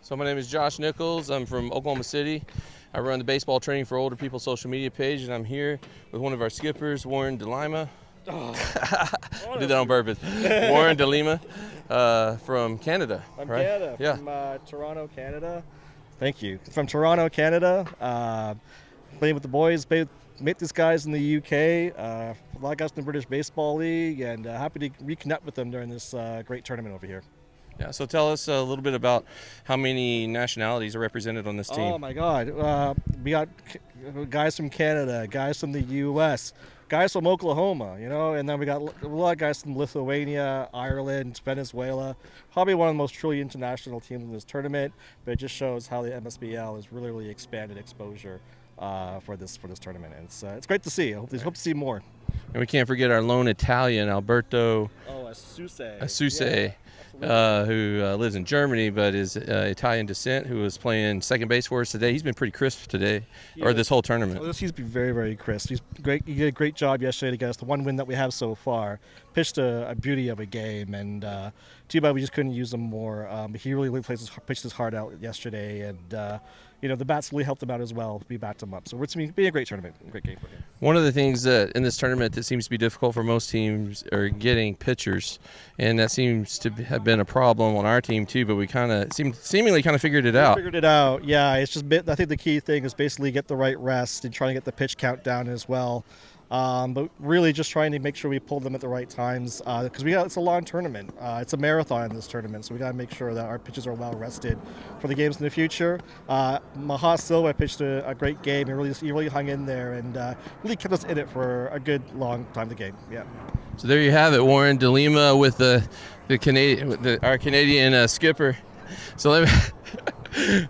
So my name is Josh Nichols. I'm from Oklahoma City. I run the baseball training for older people social media page, and I'm here with one of our skippers, Warren DeLima. I did that on purpose. Warren DeLima from Canada. From right? Canada, yeah. from Toronto, Canada. Thank you. From Toronto, Canada. Playing with the boys, met these guys in the UK, a lot of guys in the British Baseball League, and happy to reconnect with them during this great tournament over here. Yeah, so tell us a little bit about how many nationalities are represented on this team. Oh my God, we got guys from Canada, guys from the US, guys from Oklahoma, and then we got a lot of guys from Lithuania, Ireland, Venezuela. Probably one of the most truly international teams in this tournament, but it just shows how the MSBL has really expanded exposure for this tournament. And it's great to see. I hope to see more. And we can't forget our lone Italian, Alberto Asuse. Who lives in Germany but is Italian descent, who was playing second base for us today. He's been pretty crisp today, or this whole tournament. He's been very crisp. He's great. He did a great job yesterday to get us the one win that we have so far. Pitched a beauty of a game, and too bad we just couldn't use him more. He really pitched his heart out yesterday, and the bats really helped him out as well. We backed him up. So it's been a great tournament, a great game for him. One of the things that in this tournament that seems to be difficult for most teams are getting pitchers, and that seems to have been a problem on our team too. But we kind of seemingly figured it out. Figured it out, yeah. It's just I think the key thing is basically get the right rest and trying to get the pitch count down as well. But really just trying to make sure we pull them at the right times because it's a long tournament. It's a marathon in this tournament, so we got to make sure that our pitchers are well rested for the games in the future. Maha Silva pitched a great game. He really hung in there and really kept us in it for a good long time the game. Yeah. So there you have it, Warren DeLima with our Canadian skipper. So let me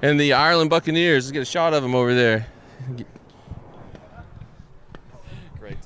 and the Ireland Buccaneers. Let's get a shot of him over there. Great.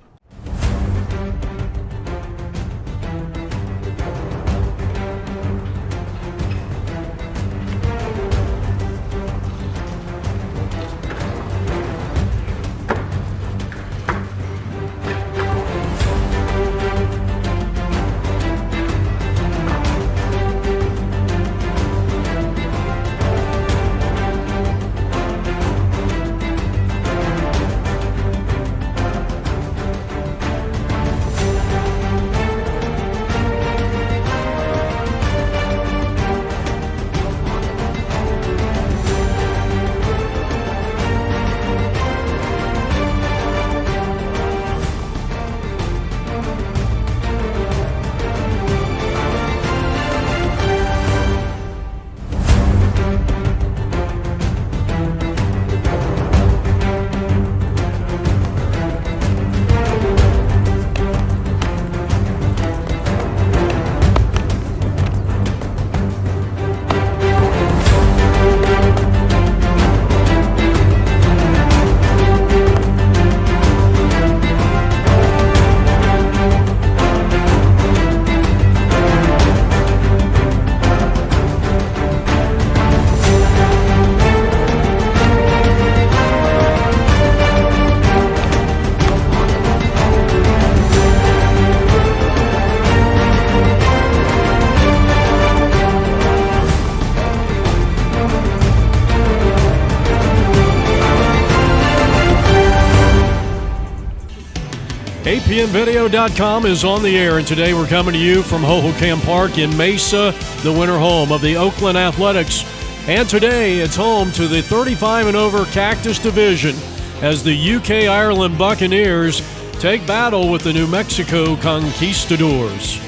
APNvideo.com is on the air, and today we're coming to you from Hohokam Park in Mesa, the winter home of the Oakland Athletics. And today it's home to the 35 and over Cactus Division as the UK Ireland Buccaneers take battle with the New Mexico Conquistadors.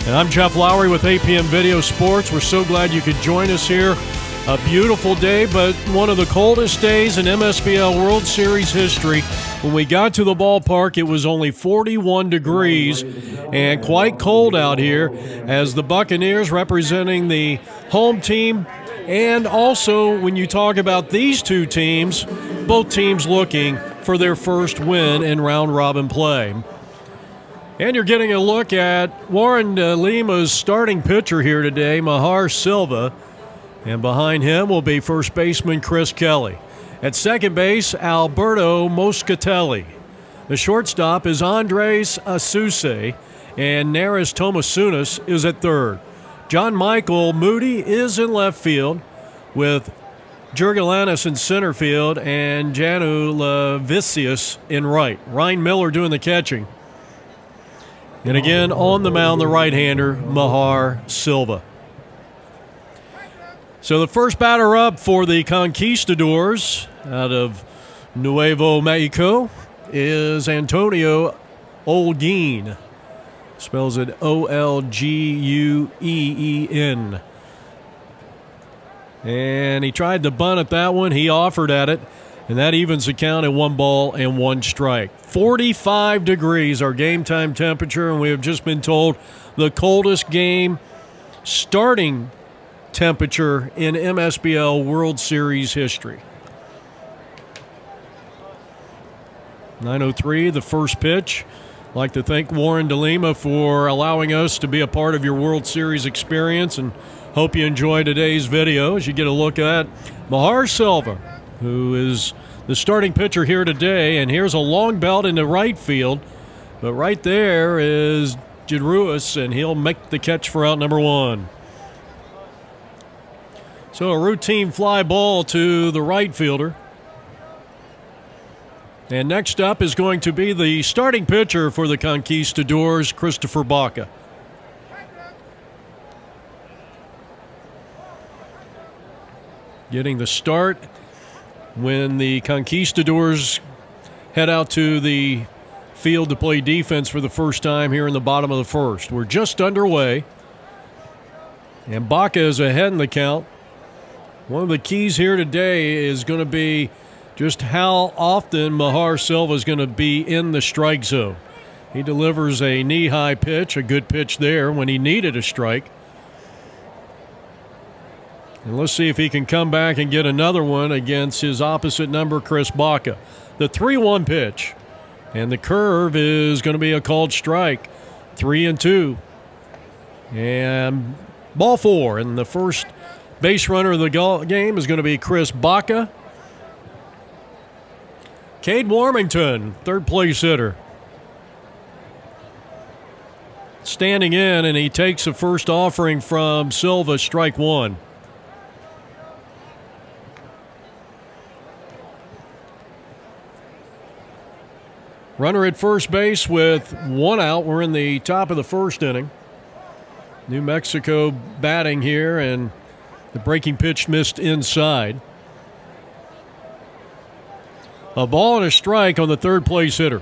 And I'm Jeff Lowry with APN Video Sports. We're so glad you could join us here. A beautiful day, but one of the coldest days in MSBL World Series history. When we got to the ballpark, it was only 41 degrees and quite cold out here as the Buccaneers representing the home team. And also, when you talk about these two teams, both teams looking for their first win in round-robin play. And you're getting a look at Warren DeLima's starting pitcher here today, Mahar Silva. And behind him will be first baseman Chris Kelly. At second base, Alberto Moscatelli. The shortstop is Andres Asuse, and Neris Tamasiunas is at third. John Michael Moody is in left field. with Jurgelenas in center field and Janulevicius in right. Ryan Miller doing the catching. And again, on the mound, the right-hander, Mahar Silva. So the first batter up for the Conquistadors out of Nuevo Mexico is Antonio Olguin. Spells it Olgueen. And he tried to bunt at that one. He offered at it. And that evens the count at 1 ball and 1 strike. 45 degrees, our game time temperature, and we have just been told the coldest game starting temperature in MSBL World Series history. 9:03, the first pitch. I'd like to thank Warren DeLima for allowing us to be a part of your World Series experience, and hope you enjoy today's video as you get a look at Mahar Silva, who is the starting pitcher here today. And here's a long belt into right field, but right there is Giedrius, and he'll make the catch for out number 1. So a routine fly ball to the right fielder. And next up is going to be the starting pitcher for the Conquistadors, Christopher Baca. Getting the start when the Conquistadors head out to the field to play defense for the first time here in the bottom of the first. We're just underway, and Baca is ahead in the count. One of the keys here today is going to be just how often Mahar Silva is going to be in the strike zone. He delivers a knee-high pitch, a good pitch there when he needed a strike. And let's see if he can come back and get another one against his opposite number, Chris Baca. The 3-1 pitch. And the curve is going to be a called strike. 3-2. And ball 4. And the first base runner of the game is going to be Chris Baca. Cade Warmington, third place hitter. Standing in, and he takes the first offering from Silva, strike 1. Runner at first base with 1 out. We're in the top of the first inning. New Mexico batting here, and the breaking pitch missed inside. A ball and a strike on the third place hitter.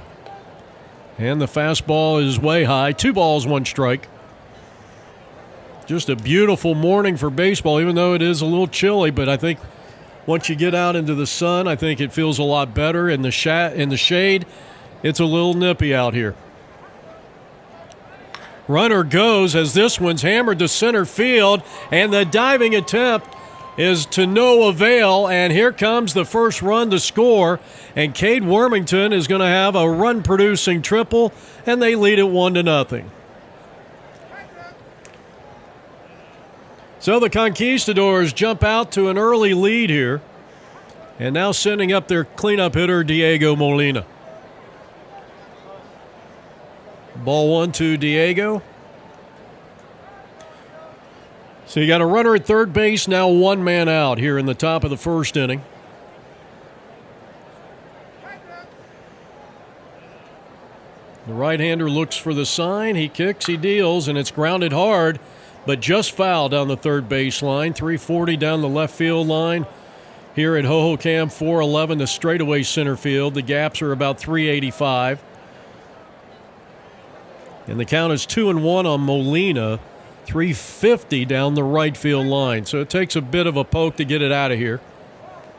And the fastball is way high. 2 balls, 1 strike. Just a beautiful morning for baseball, even though it is a little chilly. But I think once you get out into the sun, I think it feels a lot better. In the shade, it's a little nippy out here. Runner goes as this one's hammered to center field, and the diving attempt is to no avail, and here comes the first run to score, and Cade Warmington is going to have a run-producing triple, and they lead it 1-0. So the Conquistadors jump out to an early lead here, and now sending up their cleanup hitter, Diego Molina. Ball 1 to Diego. So you got a runner at third base, now 1 man out here in the top of the first inning. The right-hander looks for the sign. He kicks, he deals, and it's grounded hard, but just foul down the third base line. 340 down the left field line. Here at Hohokam, 411 to straightaway center field. The gaps are about 385. And the count is 2-1 on Molina. 350 down the right field line. So it takes a bit of a poke to get it out of here.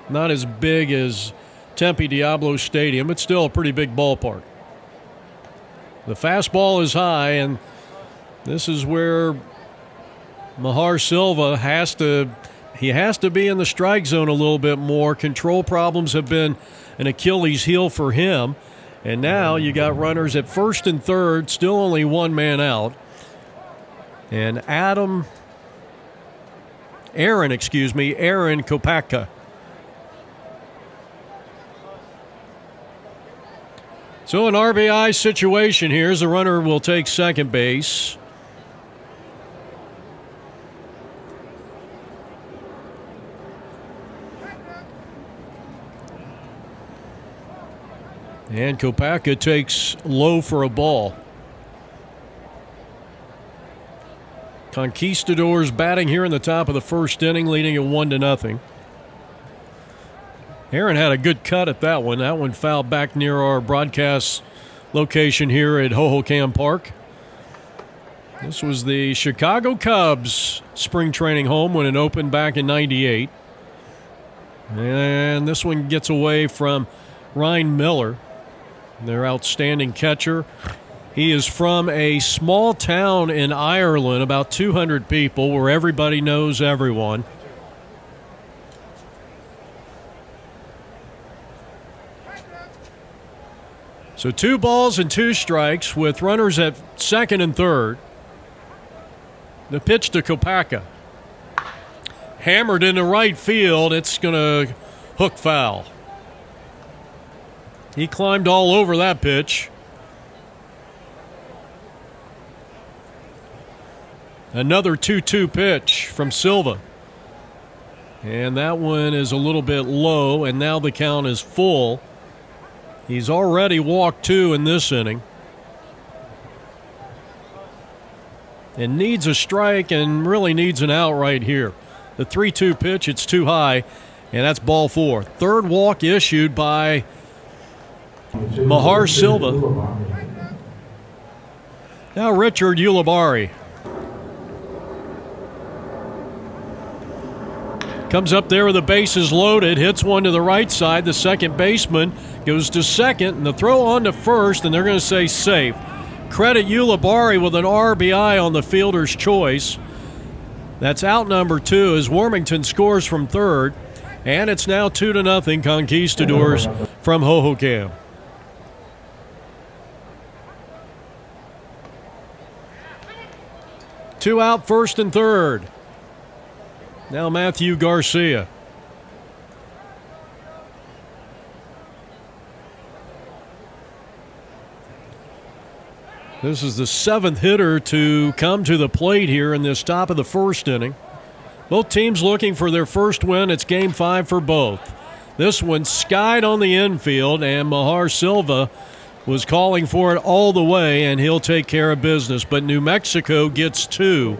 Not as big as Tempe Diablo Stadium, but still a pretty big ballpark. The fastball is high, and this is where Mahar Silva has to be in the strike zone a little bit more. Control problems have been an Achilles heel for him. And now you got runners at first and third, still only 1 man out. And Aaron Kopacka. So an RBI situation here as the runner will take second base. And Kopacka takes low for a ball. Conquistadors batting here in the top of the first inning, leading at 1-0. Aaron had a good cut at that one. That one fouled back near our broadcast location here at Hohokam Park. This was the Chicago Cubs spring training home when it opened back in '98. And this one gets away from Ryan Miller, their outstanding catcher. He is from a small town in Ireland, about 200 people, where everybody knows everyone. So 2 balls and 2 strikes with runners at second and third. The pitch to Kopacka. Hammered into right field. It's going to hook foul. He climbed all over that pitch. Another 2-2 pitch from Silva. And that one is a little bit low, and now the count is full. He's already walked 2 in this inning. And needs a strike and really needs an out right here. The 3-2 pitch, it's too high, and that's ball 4. Third walk issued by Mahar Silva. Now Richard Ulibari. Comes up there with the bases loaded, hits one to the right side. The second baseman goes to second, and the throw on to first, and they're going to say safe. Credit Ulibari with an RBI on the fielder's choice. That's out number 2 as Warmington scores from third, and it's now 2-0 Conquistadors from Hohokam. Two out, first and third. Now Matthew Garcia. This is the 7th hitter to come to the plate here in this top of the first inning. Both teams looking for their first win. It's game 5 for both. This one skied on the infield, and Mahar Silva was calling for it all the way, and he'll take care of business. But New Mexico gets 2.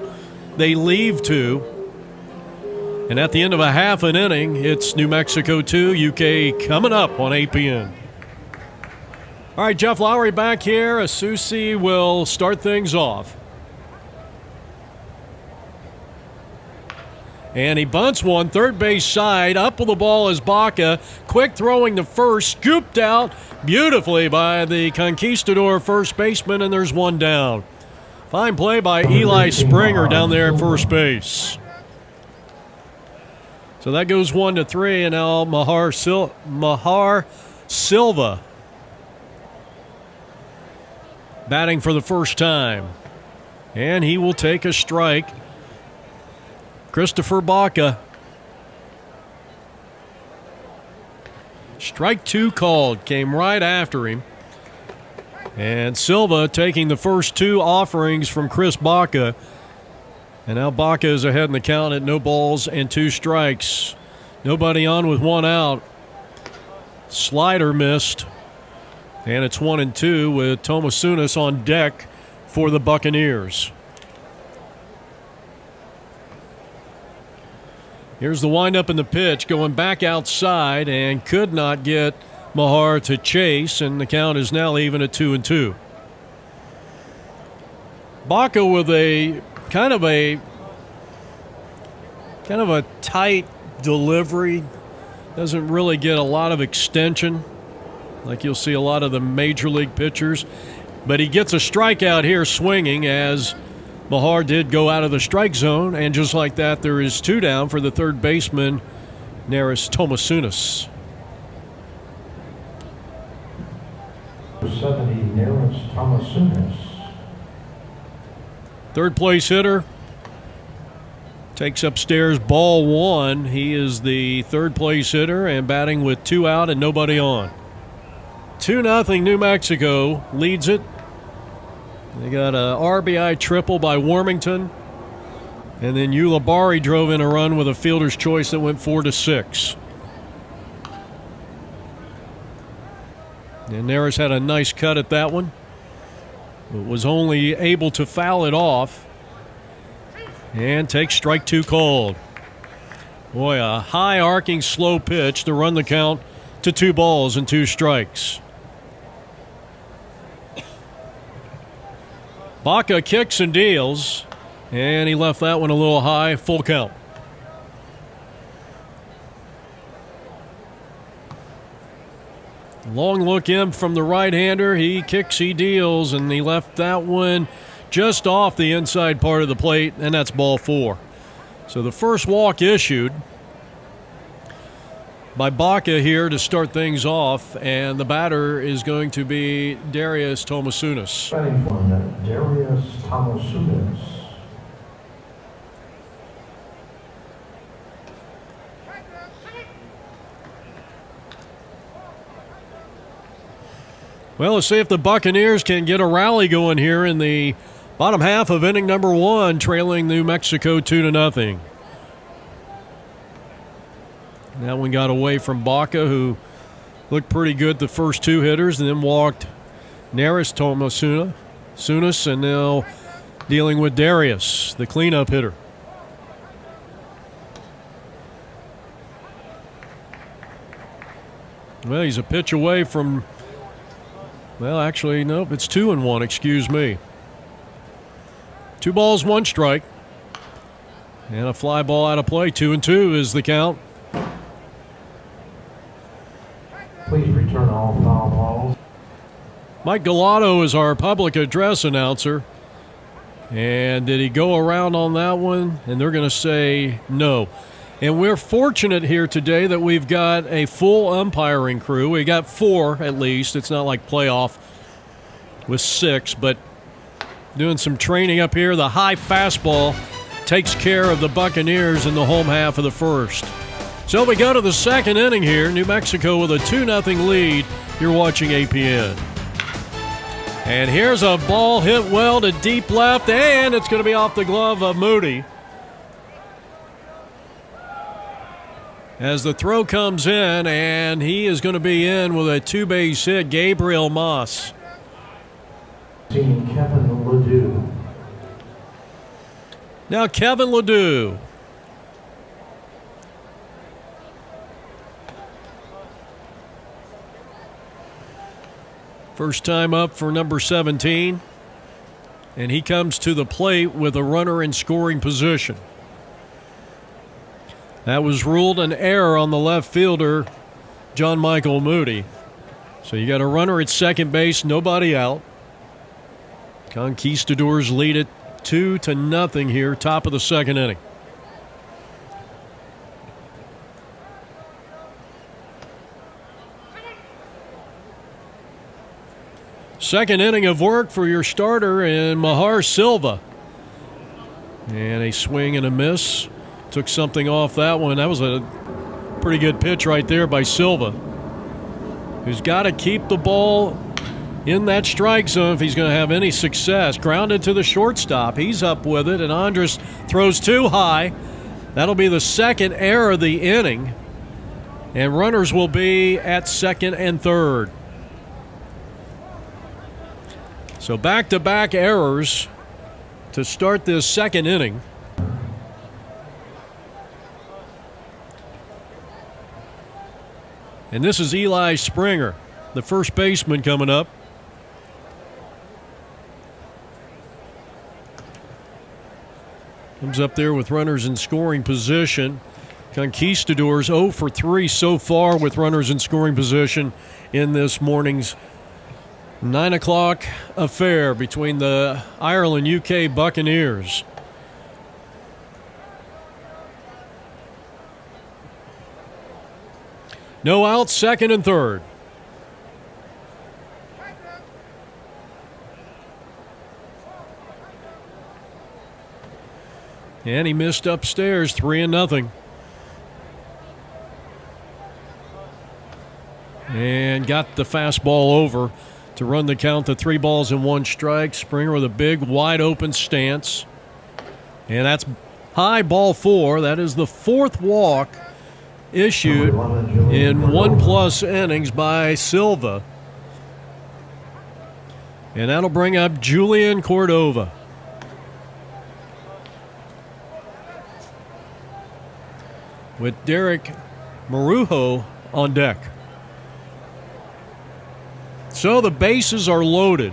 They leave 2. And at the end of a half an inning, it's New Mexico 2, UK coming up on APN. All right, Jeff Lowry back here. Asusi will start things off. And he bunts one, third base side. Up with the ball is Baca. Quick throwing to first, scooped out beautifully by the Conquistador first baseman, and there's one down. Fine play by Eli Springer down there at first base. So that goes 1-3, and now Mahar Silva batting for the first time. And he will take a strike. Christopher Baca. Strike 2 called, came right after him. And Silva taking the first 2 offerings from Chris Baca. And now Baca is ahead in the count at no balls and 2 strikes. Nobody on with 1 out. Slider missed. And it's 1-2 with Tamasiunas on deck for the Buccaneers. Here's the windup in the pitch, going back outside, and could not get Mahar to chase, and the count is now even at 2-2. Baca with a kind of a tight delivery. Doesn't really get a lot of extension like you'll see a lot of the major league pitchers. But he gets a strikeout here swinging as Mahar did go out of the strike zone. And just like that, there is 2 down for the third baseman, Neris Tamasiunas. 70, Neris Tamasiunas. Third place hitter takes upstairs ball 1. He is the third place hitter and batting with 2 out and nobody on. 2-0 New Mexico leads it. They got a RBI triple by Warmington. And then Ulibari drove in a run with a fielder's choice that went 4-6. And Neris had a nice cut at that one, but was only able to foul it off and take strike 2 called. Boy, a high arcing slow pitch to run the count to 2 balls and 2 strikes. Baca kicks and deals, and he left that one a little high, full count. Long look in from the right-hander. He kicks, he deals, and he left that one just off the inside part of the plate, and that's ball 4. So the first walk issued by Baca here to start things off, and the batter is going to be Giedrius Tamasiunas. Batting for Giedrius Tamasiunas. Well, let's see if the Buccaneers can get a rally going here in the bottom half of inning number 1, trailing New Mexico 2-0. That one got away from Baca, who looked pretty good the first 2 hitters, and then walked Neris, Tamasiunas, and now dealing with Giedrius, the cleanup hitter. Well, he's a pitch away from, well, actually, nope, it's 2-1, excuse me. 2 balls, 1 strike. And a fly ball out of play. 2-2 is the count. Please return all foul balls. Mike Galato is our public address announcer. And did he go around on that one? And they're going to say no. And we're fortunate here today that we've got a full umpiring crew. We got 4 at least. It's not like playoff with 6, but doing some training up here. The high fastball takes care of the Buccaneers in the home half of the first. So we go to the second inning here. New Mexico with a 2-0 lead. You're watching APN. And here's a ball hit well to deep left, and it's going to be off the glove of Moody. As the throw comes in, and he is going to be in with a 2-base hit, Gabriel Moss. Team Kevin Ledoux. Now Kevin Ledoux. First time up for number 17. And he comes to the plate with a runner in scoring position. That was ruled an error on the left fielder, John Michael Moody. So you got a runner at second base, nobody out. Conquistadors lead it 2-0 here, top of the second inning. Second inning of work for your starter in Mahar Silva. And a swing and a miss. Took something off that one. That was a pretty good pitch right there by Silva, who's got to keep the ball in that strike zone if he's going to have any success. Grounded to the shortstop. He's up with it, and Andres throws too high. That'll be the second error of the inning. And runners will be at second and third. So back-to-back errors to start this second inning. And this is Eli Springer, the first baseman, coming up. Comes up there with runners in scoring position. Conquistadors 0 for 3 so far with runners in scoring position in this morning's 9 o'clock affair between the Ireland UK Buccaneers. No outs, second and third. And he missed upstairs, 3-0. And got the fastball over to run the count to 3 balls and 1 strike. Springer with a big, wide-open stance. And that's high, ball 4. That is the 4th walk issued in 1+ innings by Silva. And that'll bring up Julian Cordova. With Derek Marujo on deck. So the bases are loaded.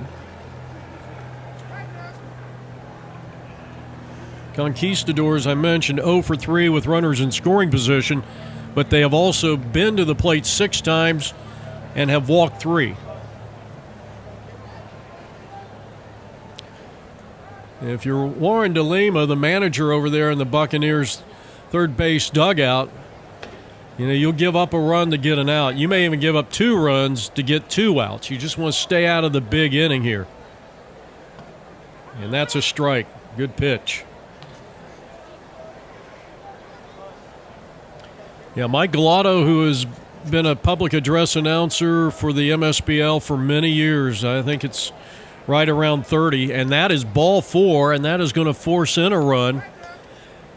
Conquistadors, I mentioned, 0 for 3 with runners in scoring position, but they have also been to the plate 6 times and have walked 3. If you're Warren DeLima, the manager over there in the Buccaneers third base dugout, you'll give up a run to get an out. You may even give up 2 runs to get 2 outs. You just want to stay out of the big inning here. And that's a strike. Good pitch. Yeah, Mike Galato, who has been a public address announcer for the MSBL for many years, I think it's right around 30, and that is ball 4, and that is going to force in a run.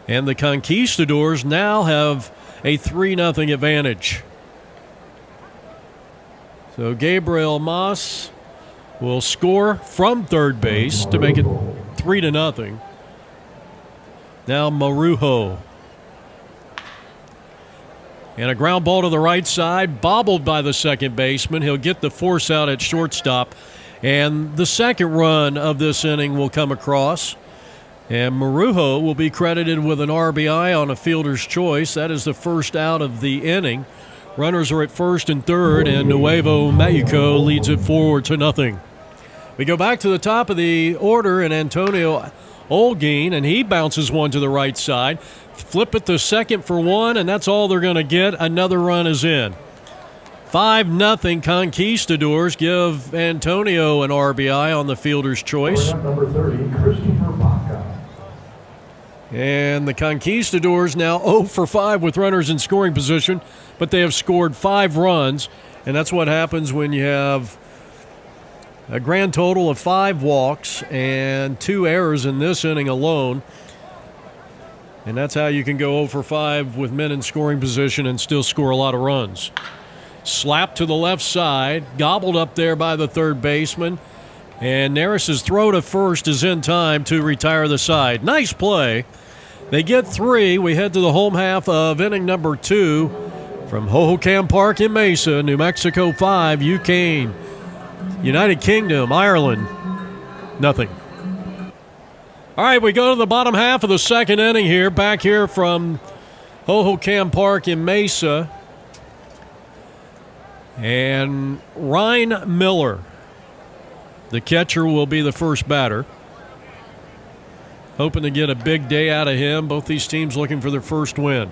And the Conquistadors now have a 3-0 advantage. So Gabriel Mas will score from third base to make it 3-0. Now Marujo. And a ground ball to the right side, bobbled by the second baseman. He'll get the force out at shortstop. And the second run of this inning will come across. And Marujo will be credited with an RBI on a fielder's choice. That is the first out of the inning. Runners are at first and third, and Nuevo Mexico leads it 4-0. We go back to the top of the order, and Antonio Olguin, and he bounces one to the right side. Flip it to second for 1, and that's all they're going to get. Another run is in. 5-0 Conquistadors give Antonio an RBI on the fielder's choice. Number 30, Christopher Baca. And the Conquistadors now 0 for 5 with runners in scoring position, but they have scored 5 runs, and that's what happens when you have a grand total of 5 walks and 2 errors in this inning alone. And that's how you can go 0 for 5 with men in scoring position and still score a lot of runs. Slap to the left side, gobbled up there by the third baseman. And Neris' throw to first is in time to retire the side. Nice play. They get 3. We head to the home half of inning number 2 from Hohokam Park in Mesa, New Mexico 5, United Kingdom, Ireland, nothing. All right, we go to the bottom half of the second inning here, back here from Hohokam Park in Mesa. And Ryan Miller, the catcher, will be the first batter. Hoping to get a big day out of him. Both these teams looking for their first win.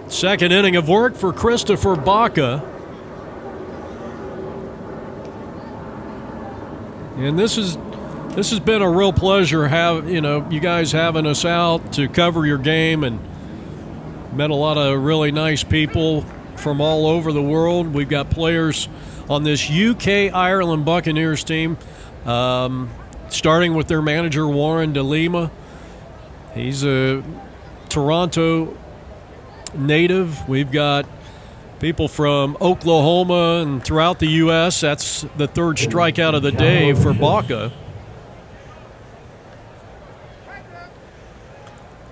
Second inning of work for Christopher Baca. And this has been a real pleasure you guys having us out to cover your game, and met a lot of really nice people from all over the world. We've got players on this UK Ireland Buccaneers team, starting with their manager Warren DeLima. He's a Toronto native. We've got people from Oklahoma and throughout the U.S. That's the third strikeout of the day for Baca.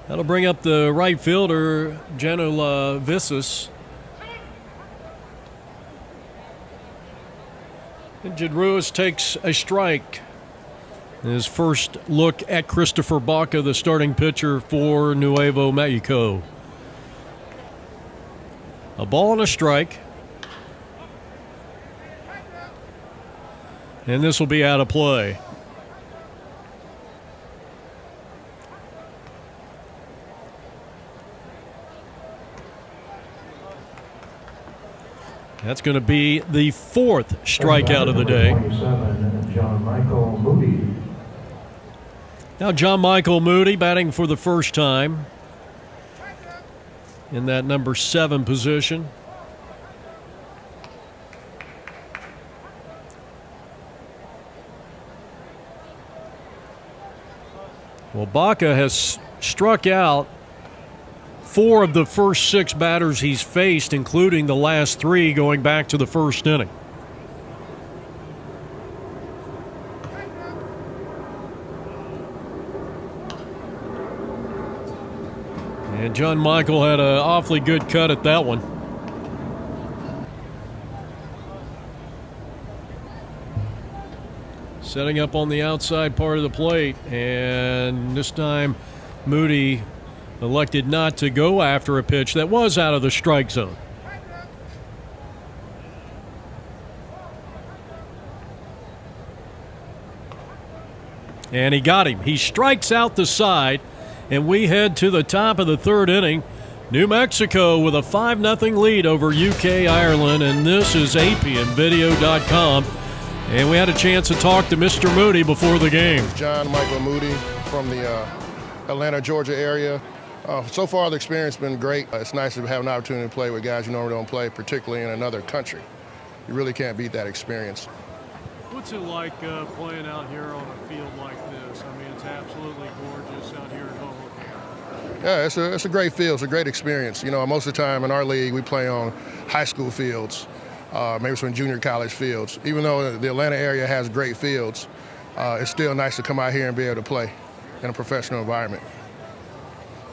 That'll bring up the right fielder, Janulevicius. And Giedrius takes a strike. His first look at Christopher Baca, the starting pitcher for Nuevo Mexico. A ball and a strike. And this will be out of play. That's going to be the 4th strikeout of the day. Now John Michael Moody batting for the first time in that number 7 position. Well, Baca has struck out 4 of the first 6 batters he's faced, including the last 3 going back to the first inning. And John Michael had an awfully good cut at that one. Setting up on the outside part of the plate, and this time Moody elected not to go after a pitch that was out of the strike zone. And he got him. He strikes out the side, and we head to the top of the 3rd inning. New Mexico with a 5-0 lead over UK Ireland, and this is APNvideo.com. And we had a chance to talk to Mr. Moody before the game. John Michael Moody from the Atlanta, Georgia area. So far, the experience has been great. It's nice to have an opportunity to play with guys you normally don't play, particularly in another country. You really can't beat that experience. What's it like playing out here on a field like this? I mean, it's absolutely gorgeous out here in Hoboken. Yeah, it's a great field. It's a great experience. You know, most of the time in our league, we play on high school fields, maybe some junior college fields. Even though the Atlanta area has great fields, it's still nice to come out here and be able to play in a professional environment.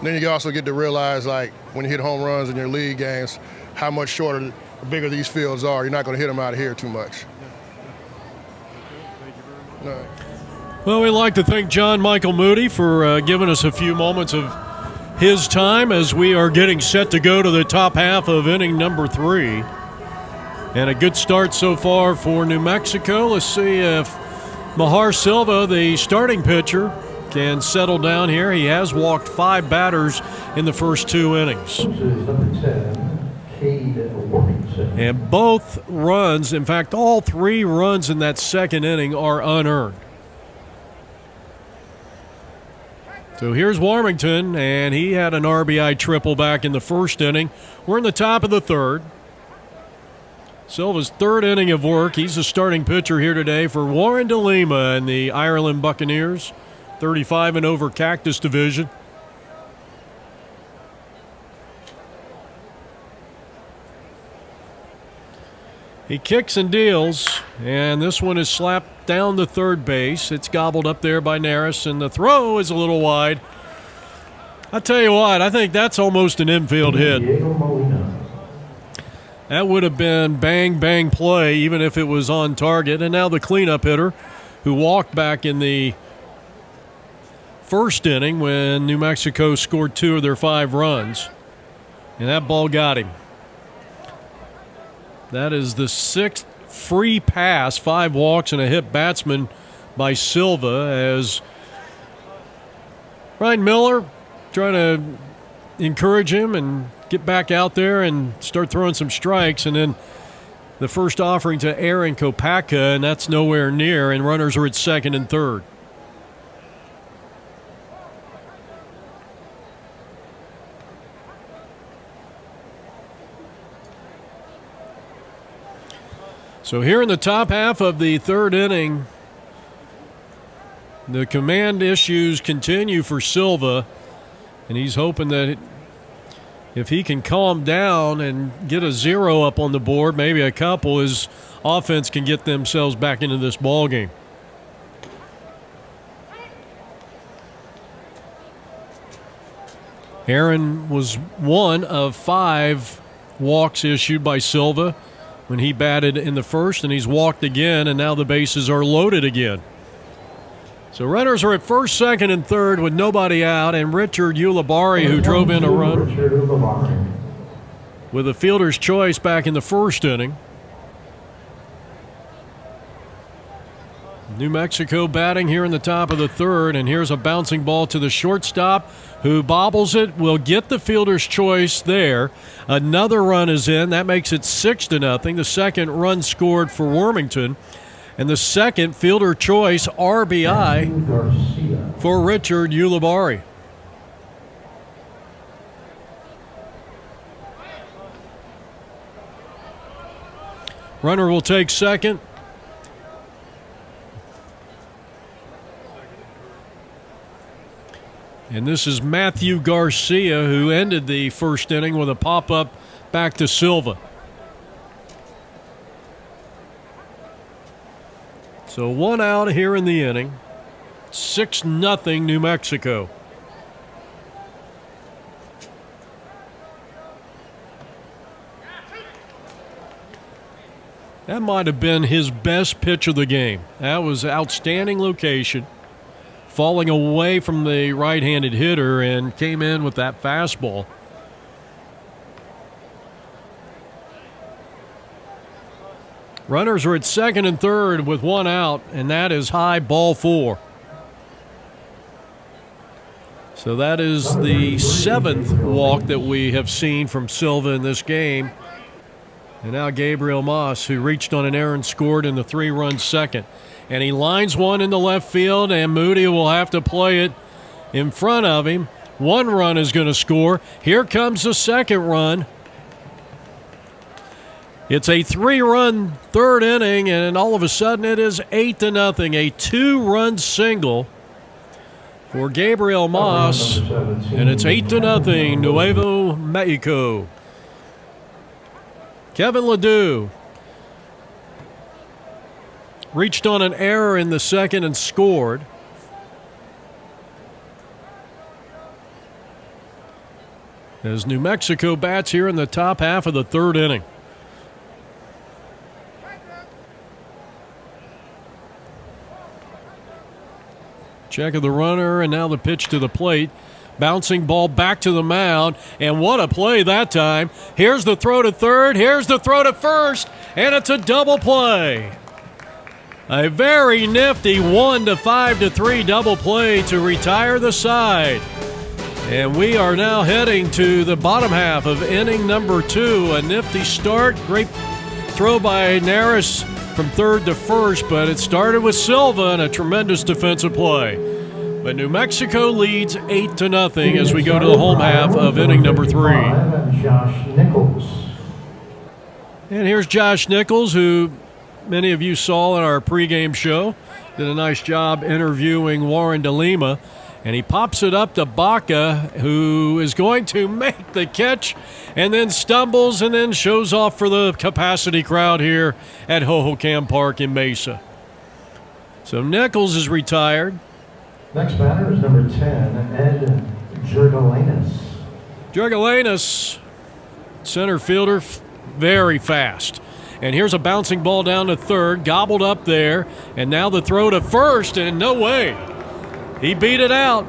Then you also get to realize, like, when you hit home runs in your league games, how much shorter, bigger these fields are. You're not going to hit them out of here too much. No. Well, we'd like to thank John Michael Moody for giving us a few moments of his time as we are getting set to go to the top half of inning number 3. And a good start so far for New Mexico. Let's see if Mahar Silva, the starting pitcher, can settle down here. He has walked 5 batters in the first 2 innings. And both runs, in fact, all 3 runs in that 2nd inning are unearned. So here's Warmington, and he had an RBI triple back in the 1st inning. We're in the top of the 3rd. Silva's 3rd inning of work. He's the starting pitcher here today for Warren DeLima and the Ireland Buccaneers, 35 and over Cactus Division. He kicks and deals, and this one is slapped down to third base. It's gobbled up there by Neris, and the throw is a little wide. I tell you what, I think that's almost an infield hit. That would have been bang, bang play, even if it was on target. And now the cleanup hitter, who walked back in the 1st inning when New Mexico scored 2 of their 5 runs. And that ball got him. That is the 6th free pass, 5 walks and a hit batsman by Silva, as Ryan Miller trying to encourage him and get back out there and start throwing some strikes. And then the first offering to Aaron Kopacka, and that's nowhere near, and runners are at 2nd and 3rd. So here in the top half of the 3rd inning, the command issues continue for Silva, and he's hoping that if he can calm down and get a 0 up on the board, maybe a couple, his offense can get themselves back into this ball game. Aaron was 1 of 5 walks issued by Silva when he batted in the 1st, and he's walked again, and now the bases are loaded again. So runners are at 1st, 2nd, and 3rd with nobody out, and Richard Ulibarri, who drove in a run with a fielder's choice back in the 1st inning. New Mexico batting here in the top of the 3rd, and here's a bouncing ball to the shortstop, who bobbles it, will get the fielder's choice there. Another run is in. That makes it 6-0. The 2nd run scored for Warmington, and the 2nd fielder choice RBI for Richard Ulibarri. Runner will take 2nd. And this is Matthew Garcia, who ended the first inning with a pop-up back to Silva. So 1 out here in the inning. 6-0 New Mexico. That might have been his best pitch of the game. That was outstanding location. Falling away from the right-handed hitter and came in with that fastball. Runners are at second and third with 1 out, and that is high, ball 4. So that is the 7th walk that we have seen from Silva in this game. And now Gabriel Moss, who reached on an error and scored in the 3-run second. And he lines one in the left field, and Moody will have to play it in front of him. 1 run is going to score. Here comes the second run. It's a 3-run third inning, and all of a sudden it is 8-0. A 2-run single for Gabriel Moss, and it's 8-0 Nuevo Mexico. Kevin Ledoux reached on an error in the second and scored. As New Mexico bats here in the top half of the third inning. Check of the runner, and now the pitch to the plate. Bouncing ball back to the mound, and what a play that time. Here's the throw to third, here's the throw to first, and it's a double play. A very nifty 1-5-3 double play to retire the side. And we are now heading to the bottom half of inning number 2. A nifty start, great throw by Neris from third to first, but it started with Silva and a tremendous defensive play. But New Mexico leads 8-0 as we go to the home half of inning number 3. Josh Nichols. And here's Josh Nichols, who many of you saw in our pregame show. Did a nice job interviewing Warren DeLima. And he pops it up to Baca, who is going to make the catch and then stumbles and then shows off for the capacity crowd here at Hohokam Park in Mesa. So Nichols is retired. Next batter is number 10, Ed Jurgelenas. Jurgelenas, center fielder, very fast. And here's a bouncing ball down to third, gobbled up there, and now the throw to first, and no way. He beat it out.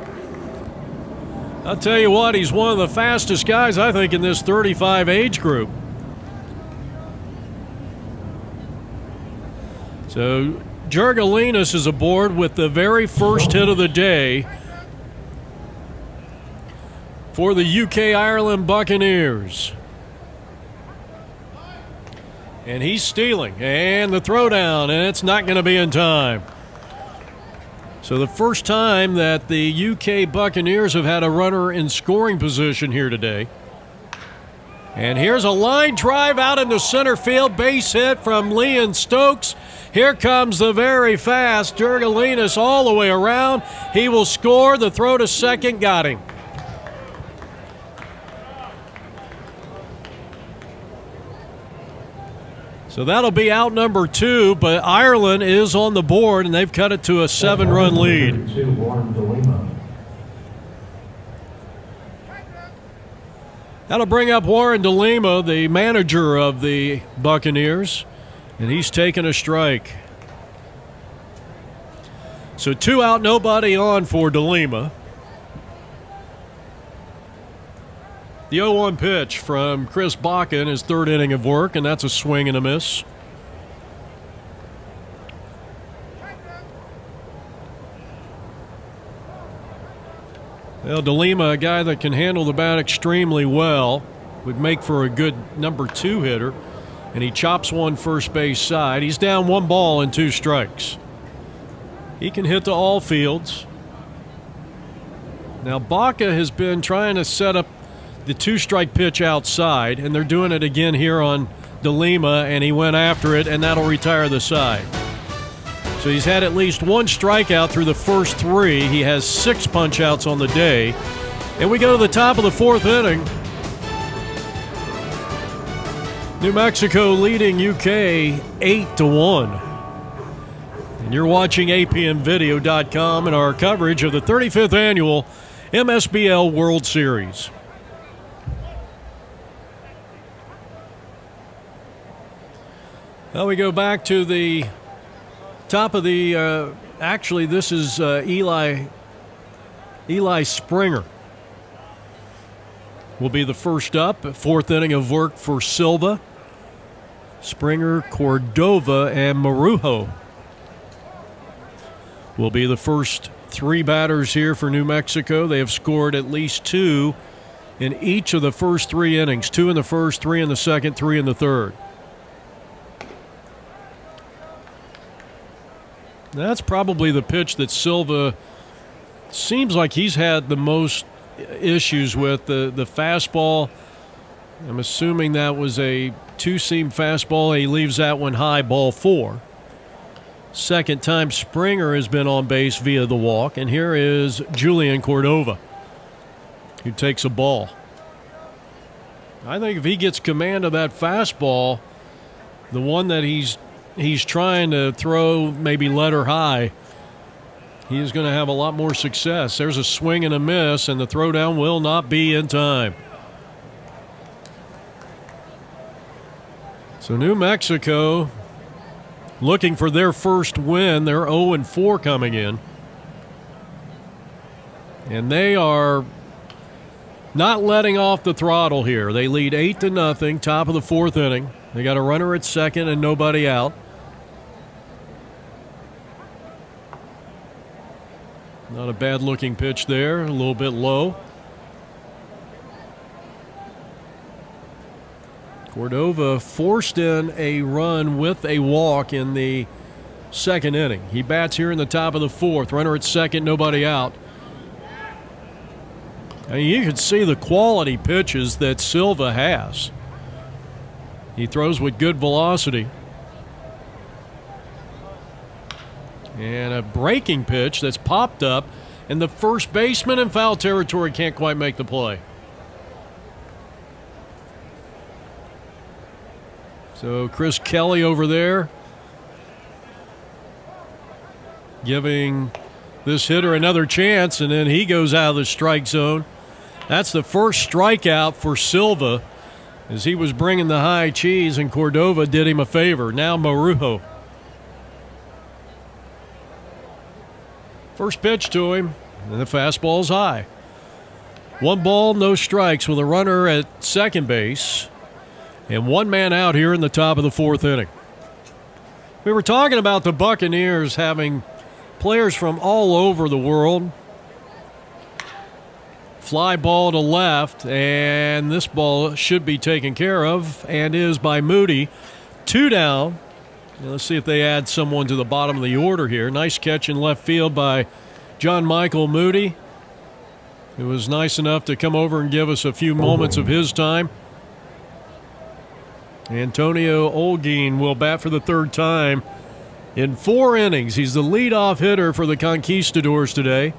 I'll tell you what, he's one of the fastest guys, I think, in this 35 age group. So Jurgelenas is aboard with the very first hit of the day for the UK Ireland Buccaneers. And he's stealing, and the throwdown, and it's not going to be in time. So the first time that the UK Buccaneers have had a runner in scoring position here today. And here's a line drive out into center field, base hit from Leon Stokes. Here comes the very fast Jurgelenas all the way around. He will score. The throw to second got him. So that'll be out number 2, but Ireland is on the board, and they've cut it to a 7-run lead. That'll bring up Warren DeLima, the manager of the Buccaneers, and he's taking a strike. So 2 out, nobody on for DeLima. The 0-1 pitch from Chris Baca in his third inning of work, and that's a swing and a miss. Well, DeLima, a guy that can handle the bat extremely well, would make for a good number 2 hitter, and he chops one first base side. He's down 1 ball and 2 strikes. He can hit to all fields. Now, Baca has been trying to set up the 2-strike pitch outside, and they're doing it again here on DeLima, and he went after it, and that'll retire the side. So he's had at least one strikeout through the first 3. He has 6 punch-outs on the day. And we go to the top of the 4th inning. New Mexico leading UK 8-1. And you're watching APMvideo.com and our coverage of the 35th annual MSBL World Series. Now we go back to the top of the, actually this is Eli Springer will be the first up. 4th inning of work for Silva. Springer, Cordova, and Marujo will be the first 3 batters here for New Mexico. They have scored at least 2 in each of the first 3 innings. 2 in the first, 3 in the second, 3 in the third. That's probably the pitch that Silva seems like he's had the most issues with, the fastball. I'm assuming that was a 2-seam fastball. He leaves that one high, ball 4. Second time Springer has been on base via the walk. And here is Julian Cordova, who takes a ball. I think if he gets command of that fastball, the one that he's trying to throw maybe letter high, he is going to have a lot more success. There's a swing and a miss, and the throwdown will not be in time. So New Mexico looking for their first win. They're 0-4 coming in. And they are not letting off the throttle here. They lead 8-0, top of the 4th inning. They got a runner at second and nobody out. Not a bad looking pitch there, a little bit low. Cordova forced in a run with a walk in the 2nd inning. He bats here in the top of the 4th. Runner at second, nobody out. And you can see the quality pitches that Silva has. He throws with good velocity. And a breaking pitch that's popped up, and the first baseman in foul territory can't quite make the play. So Chris Kelly over there giving this hitter another chance, and then he goes out of the strike zone. That's the first strikeout for Silva as he was bringing the high cheese, and Cordova did him a favor. Now Marujo. First pitch to him, and the fastball's high. 1 ball, no strikes with a runner at second base. And 1 man out here in the top of the 4th inning. We were talking about the Buccaneers having players from all over the world. Fly ball to left, and this ball should be taken care of, and is by Moody. 2 down. Now let's see if they add someone to the bottom of the order here. Nice catch in left field by John Michael Moody, who was nice enough to come over and give us a few moments of his time. Antonio Olguin will bat for the 3rd time in 4 innings. He's the leadoff hitter for the Conquistadors today.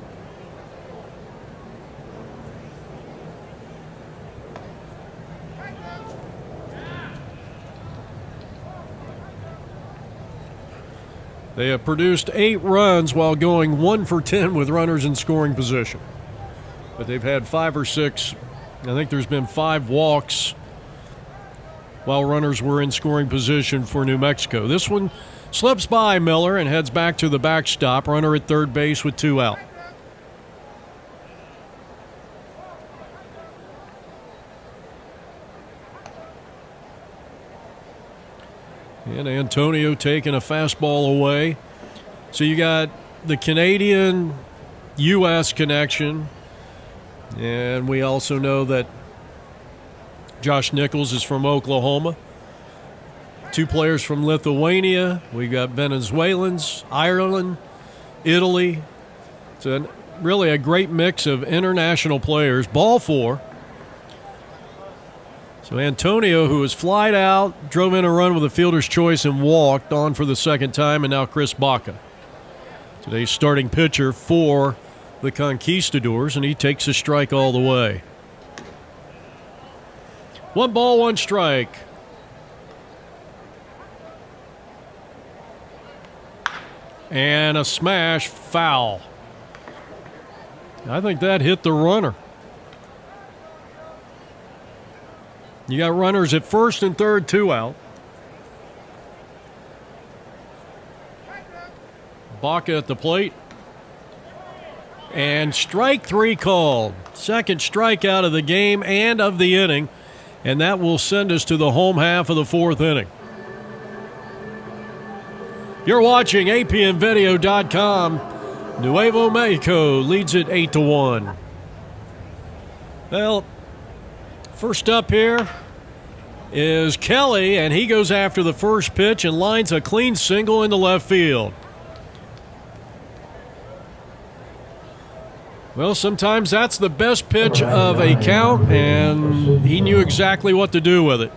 They have produced 8 runs while going 1 for 10 with runners in scoring position. But they've had 5 or 6, I think there's been 5 walks while runners were in scoring position for New Mexico. This one slips by Miller and heads back to the backstop. Runner at third base with 2 out. And Antonio taking a fastball away. So you got the Canadian-U.S. connection. And we also know that Josh Nichols is from Oklahoma. 2 players from Lithuania. We got Venezuelans, Ireland, Italy. It's really a great mix of international players. Ball 4. So Antonio, who was flied out, drove in a run with a fielder's choice and walked on for the 2nd time, and now Chris Baca. Today's starting pitcher for the Conquistadors, and he takes a strike all the way. 1 ball, 1 strike. And a smash foul. I think that hit the runner. You got runners at first and third, 2 out. Baca at the plate. And strike 3 called. Second strikeout of the game and of the inning. And that will send us to the home half of the 4th inning. You're watching APNvideo.com. Nuevo Mexico leads it 8-1. Well, first up here is Kelly, and he goes after the first pitch and lines a clean single into left field. Well, sometimes that's the best pitch of a count, and he knew exactly what to do with it.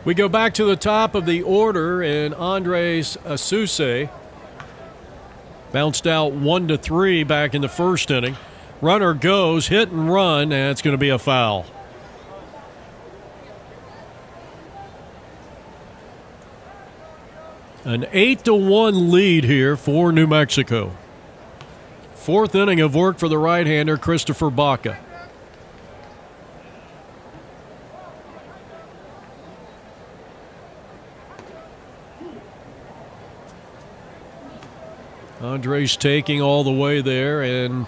We go back to the top of the order, and Andres Asuse bounced out 1-3 back in the first inning. Runner goes, hit and run, and it's going to be a foul. An 8-1 lead here for New Mexico. 4th inning of work for the right-hander, Christopher Baca. Andres taking all the way there, and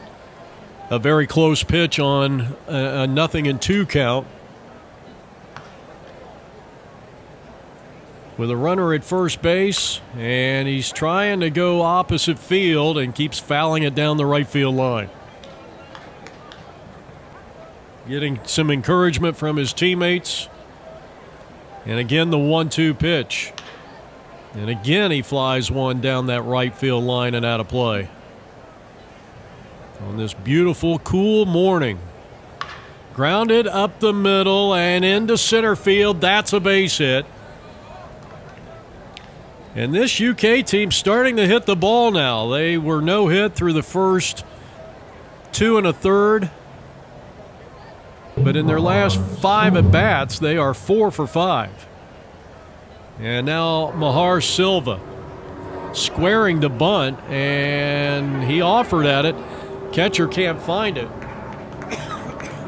a very close pitch on a 0-2 count. With a runner at first base, and he's trying to go opposite field and keeps fouling it down the right field line. Getting some encouragement from his teammates. And again, the 1-2 pitch. And again, he flies one down that right field line and out of play. On this beautiful, cool morning. Grounded up the middle and into center field. That's a base hit. And this UK team starting to hit the ball now. They were no hit through the first 2 1/3. But in their last 5 at-bats, they are 4 for 5. And now Mahar Silva squaring the bunt, and he offered at it. Catcher can't find it.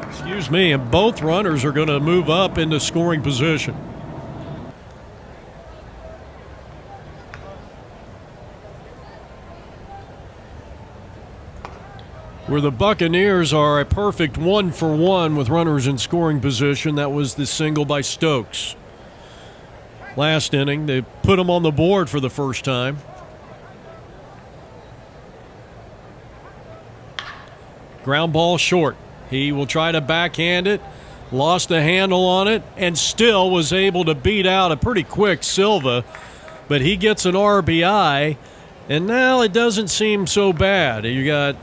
Excuse me, and both runners are going to move up into scoring position. Where the Buccaneers are a perfect 1-for-1 with runners in scoring position. That was the single by Stokes. Last inning, they put him on the board for the first time. Ground ball short. He will try to backhand it. Lost the handle on it and still was able to beat out a pretty quick Silva. But he gets an RBI, and now it doesn't seem so bad. You got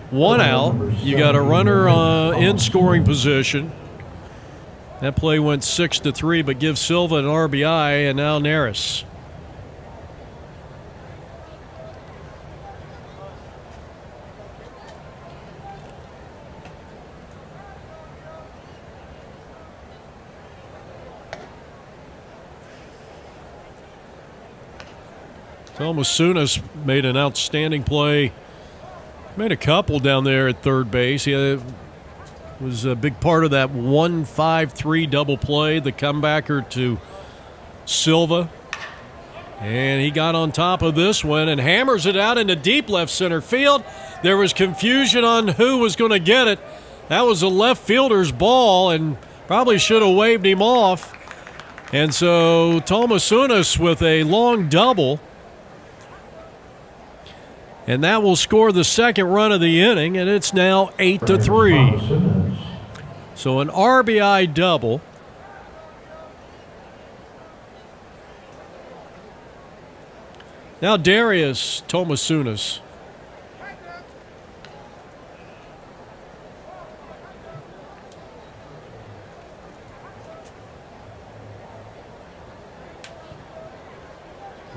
1 out. You got a runner in scoring position. That play went 6-3, but gives Silva an RBI, and now Neris. Tamasiunas made an outstanding play. Made a couple down there at third base. He was a big part of that 1-5-3 double play, the comebacker to Silva. And he got on top of this one and hammers it out into deep left center field. There was confusion on who was going to get it. That was a left fielder's ball and probably should have waved him off. And so Tamasiunas with a long double. And that will score the second run of the inning, and it's now 8-3. So an RBI double. Now Giedrius Tamasiunas.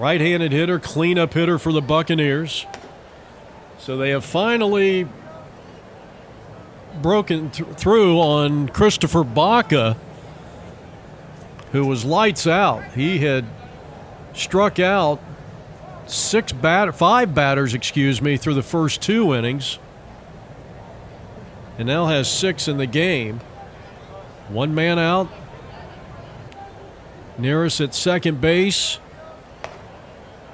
Right-handed hitter, cleanup hitter for the Buccaneers. So they have finally broken through on Christopher Baca, who was lights out. He had struck out five batters, through the first 2 innings, and now has 6 in the game. 1 man out. Neris at second base,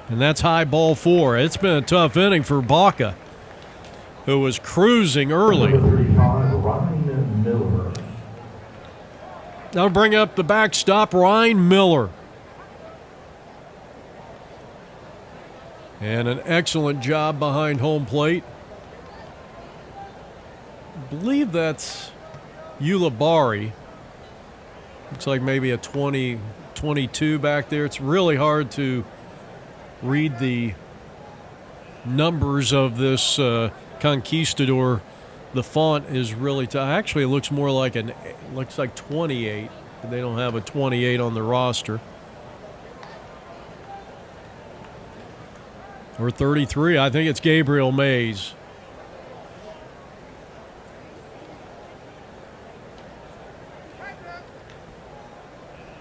and that's high ball 4. It's been a tough inning for Baca, who was cruising early. Number 35, Ryan Miller. Now bring up the backstop, Ryan Miller. And an excellent job behind home plate. I believe that's Ulibari. Looks like maybe a 22 back there. It's really hard to read the numbers of this Conquistador. The font is really actually, it looks more like looks like 28, but they don't have a 28 on the roster. Or 33. I think it's Gabriel Mays.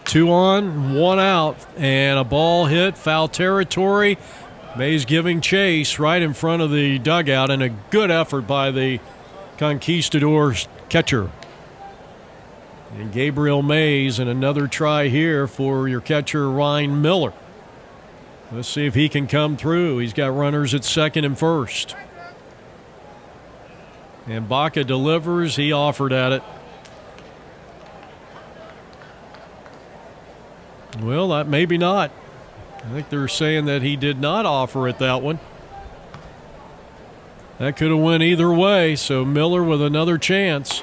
Two on, 1 out, and a ball hit, foul territory. Mays giving chase right in front of the dugout, and a good effort by the Conquistadors catcher. And Gabriel Mays, and another try here for your catcher, Ryan Miller. Let's see if he can come through. He's got runners at second and first. And Baca delivers. He offered at it. Well, maybe not. I think they're saying that he did not offer at that one. That could have went either way. So Miller with another chance.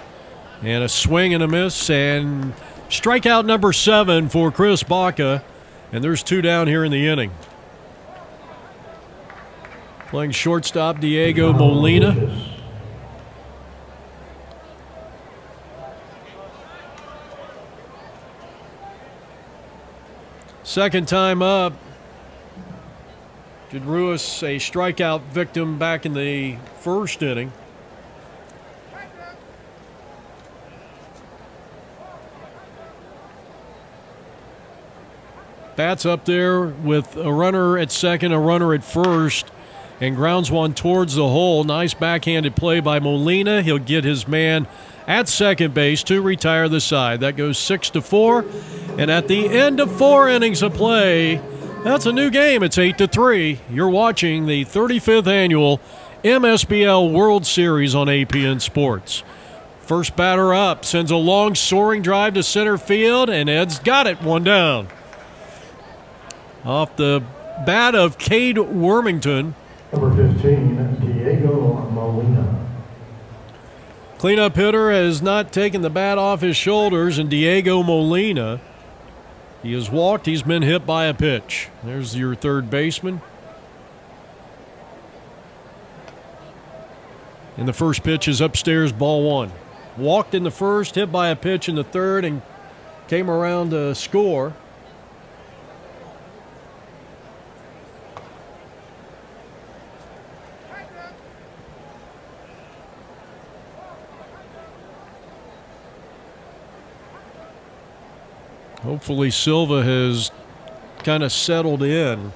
And a swing and a miss. And strikeout number 7 for Chris Baca. And there's 2 down here in the inning. Playing shortstop, Diego Molina. Second time up. Giedrius, a strikeout victim back in the first inning. Bats up there with a runner at second, a runner at first, and grounds one towards the hole. Nice backhanded play by Molina. He'll get his man at second base to retire the side. That goes 6-4. And at the end of 4 innings of play, that's a new game. It's 8-3. You're watching the 35th annual MSBL World Series on APN Sports. First batter up, sends a long soaring drive to center field, and Ed's got it, 1 down. Off the bat of Cade Wormington. Number 15, Diego Molina. Cleanup hitter has not taken the bat off his shoulders, and Diego Molina, he has walked. He's been hit by a pitch. There's your third baseman. And the first pitch is upstairs, ball 1. Walked in the first, hit by a pitch in the third, and came around to score. Hopefully Silva has kind of settled in.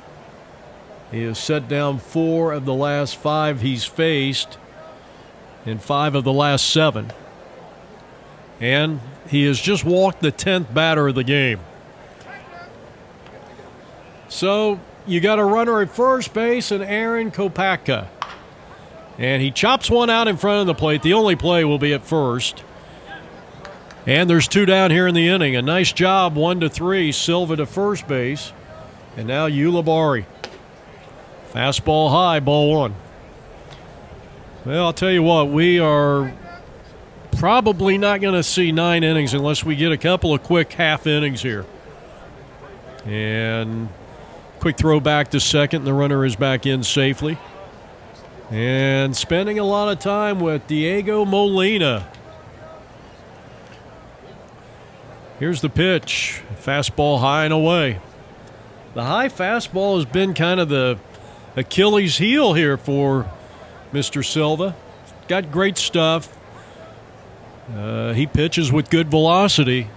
He has set down 4 of the last 5 he's faced and 5 of the last 7. And he has just walked the 10th batter of the game. So you got a runner at first base and Aaron Kopaka. And he chops one out in front of the plate. The only play will be at first. And there's 2 down here in the inning. A nice job, 1-3. Silva to first base. And now Ulibari. Fastball high, ball 1. Well, I'll tell you what, we are probably not going to see 9 innings unless we get a couple of quick half innings here. And quick throw back to second. The runner is back in safely. And spending a lot of time with Diego Molina. Here's the pitch. Fastball high and away. The high fastball has been kind of the Achilles heel here for Mr. Silva. Got great stuff. He pitches with good velocity.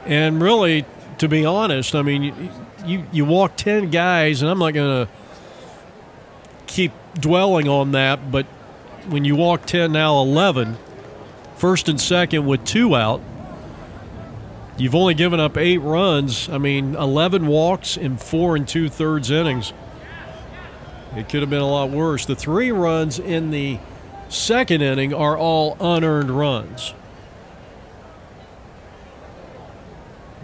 And really, to be honest, I mean, you walk 10 guys, and I'm not going to keep dwelling on that, but when you walk 10, now 11, first and second with 2 out, you've only given up 8 runs. I mean, 11 walks in 4 2/3 innings. It could have been a lot worse. The 3 runs in the second inning are all unearned runs.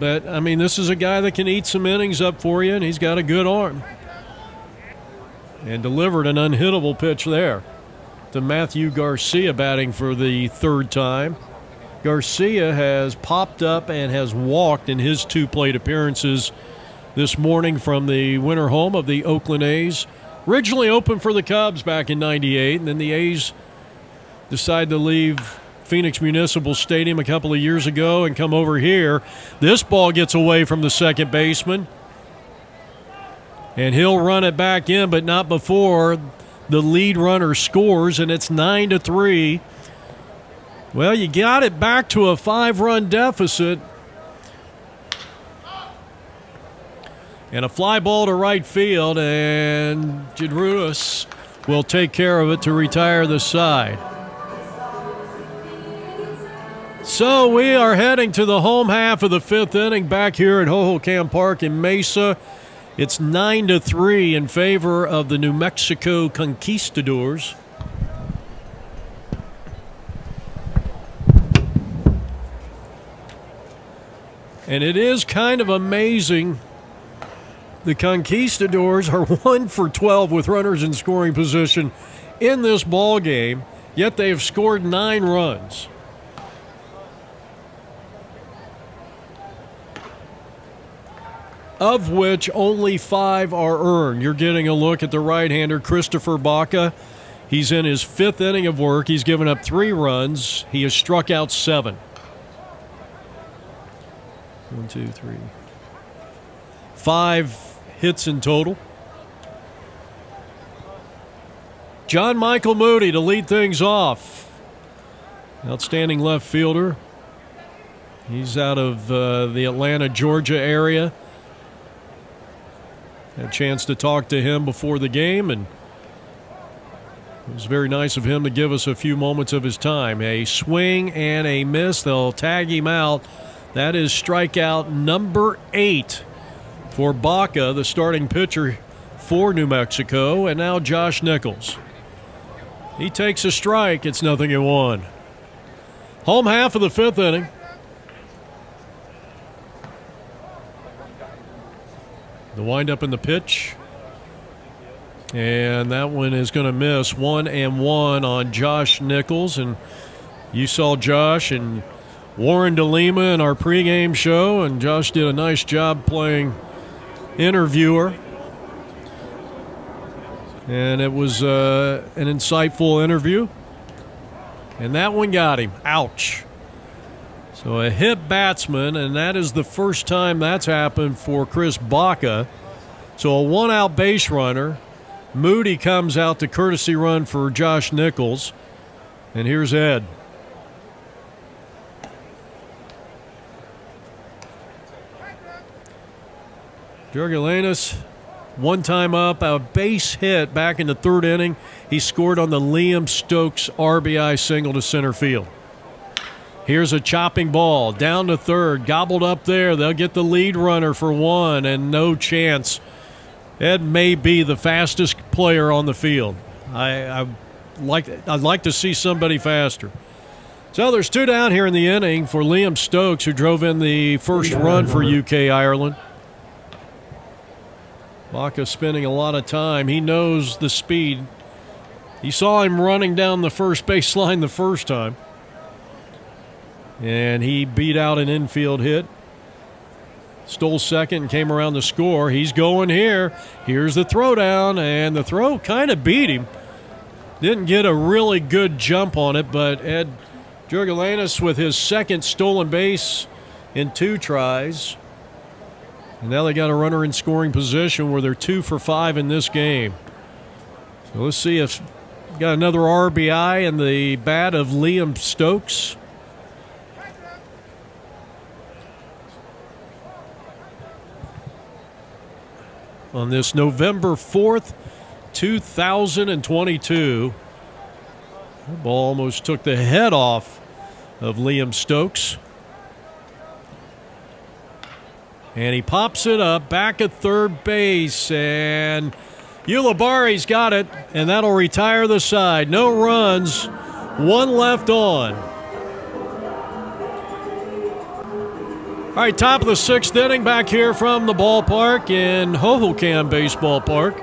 But, I mean, this is a guy that can eat some innings up for you, and he's got a good arm. And delivered an unhittable pitch there to Matthew Garcia, batting for the 3rd time. Garcia has popped up and has walked in his 2 plate appearances this morning from the winter home of the Oakland A's. Originally opened for the Cubs back in '98, and then the A's decided to leave Phoenix Municipal Stadium a couple of years ago and come over here. This ball gets away from the second baseman, and he'll run it back in, but not before the lead runner scores, and it's 9-3. Well, you got it back to a 5-run deficit. And a fly ball to right field, and Giedrius will take care of it to retire the side. So we are heading to the home half of the 5th inning back here at Hohokam Park in Mesa. It's 9-3 in favor of the New Mexico Conquistadors. And it is kind of amazing. The Conquistadors are 1 for 12 with runners in scoring position in this ball game, yet they have scored 9 runs. Of which only 5 are earned. You're getting a look at the right-hander, Christopher Baca. He's in his 5th inning of work. He's given up 3 runs. He has struck out 7. 1, 2, 3. 5 hits in total. John Michael Moody to lead things off. Outstanding left fielder. He's out of the Atlanta, Georgia area. Had a chance to talk to him before the game, and it was very nice of him to give us a few moments of his time. A swing and a miss. They'll tag him out. That is strikeout number 8 for Baca, the starting pitcher for New Mexico, and now Josh Nichols. He takes a strike. It's 0-1. Home half of the 5th inning. The windup in the pitch. And that one is going to miss. 1-1 on Josh Nichols. And you saw Josh and Warren DeLima in our pregame show, and Josh did a nice job playing interviewer. And it was an insightful interview. And that one got him. Ouch. So a hit batsman, and that is the first time that's happened for Chris Baca. So a 1-out base runner. Moody comes out to courtesy run for Josh Nichols. And here's Ed. Jurgelenas, 1 time up, a base hit back in the 3rd inning. He scored on the Liam Stokes RBI single to center field. Here's a chopping ball down to 3rd, gobbled up there. They'll get the lead runner for 1, and no chance. Ed may be the fastest player on the field. I'd like to see somebody faster. So there's 2 down here in the inning for Liam Stokes, who drove in the first run for UK Ireland. Baca spending a lot of time. He knows the speed. He saw him running down the first baseline the first time. And he beat out an infield hit. Stole second and came around to score. He's going here. Here's the throw down, and the throw kind of beat him. Didn't get a really good jump on it, but Ed Jurgelenas with his 2nd stolen base in 2 tries. And now they got a runner in scoring position where they're 2 for 5 in this game. So let's see if got another RBI in the bat of Liam Stokes. On this November 4th, 2022. The ball almost took the head off of Liam Stokes. And he pops it up back at third base, and Ulibarri's got it, and that'll retire the side. No runs, 1 left on. All right, top of the 6th inning back here from the ballpark in Hohokam Baseball Park.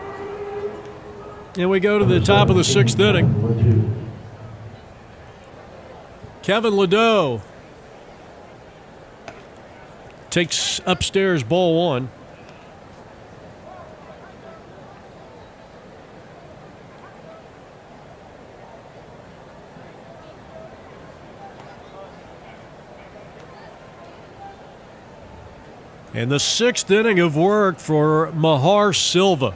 And we go to the top of the 6th inning. Kevin Ledoux takes upstairs ball 1. And the 6th inning of work for Mahar Silva,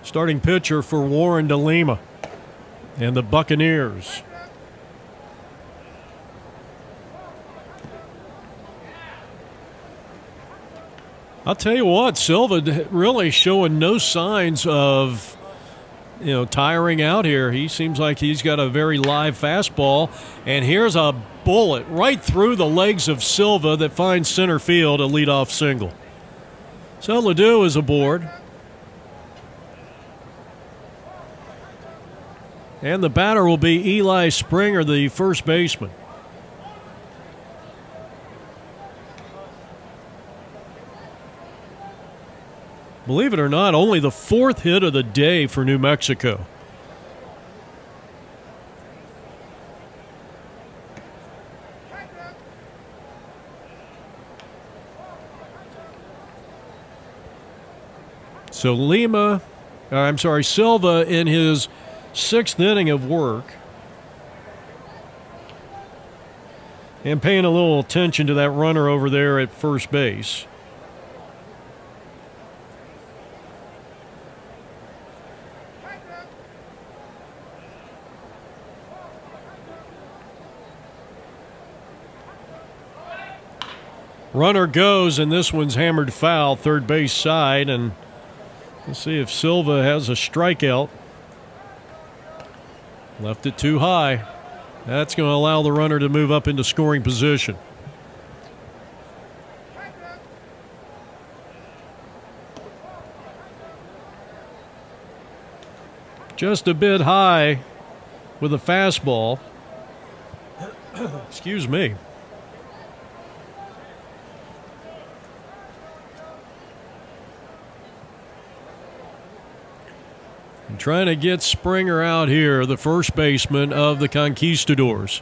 starting pitcher for Warren DeLima and the Buccaneers. I'll tell you what, Silva really showing no signs of, tiring out here. He seems like he's got a very live fastball, and here's a bullet right through the legs of Silva that finds center field, a leadoff single. So Ledoux is aboard. And the batter will be Eli Springer, the first baseman. Believe it or not, only the 4th hit of the day for New Mexico. So Silva in his 6th inning of work. And paying a little attention to that runner over there at first base. Runner goes, and this one's hammered foul, third base side, and let's see if Silva has a strikeout. Left it too high. That's going to allow the runner to move up into scoring position. Just a bit high with a fastball. Excuse me. Trying to get Springer out here, the first baseman of the Conquistadors.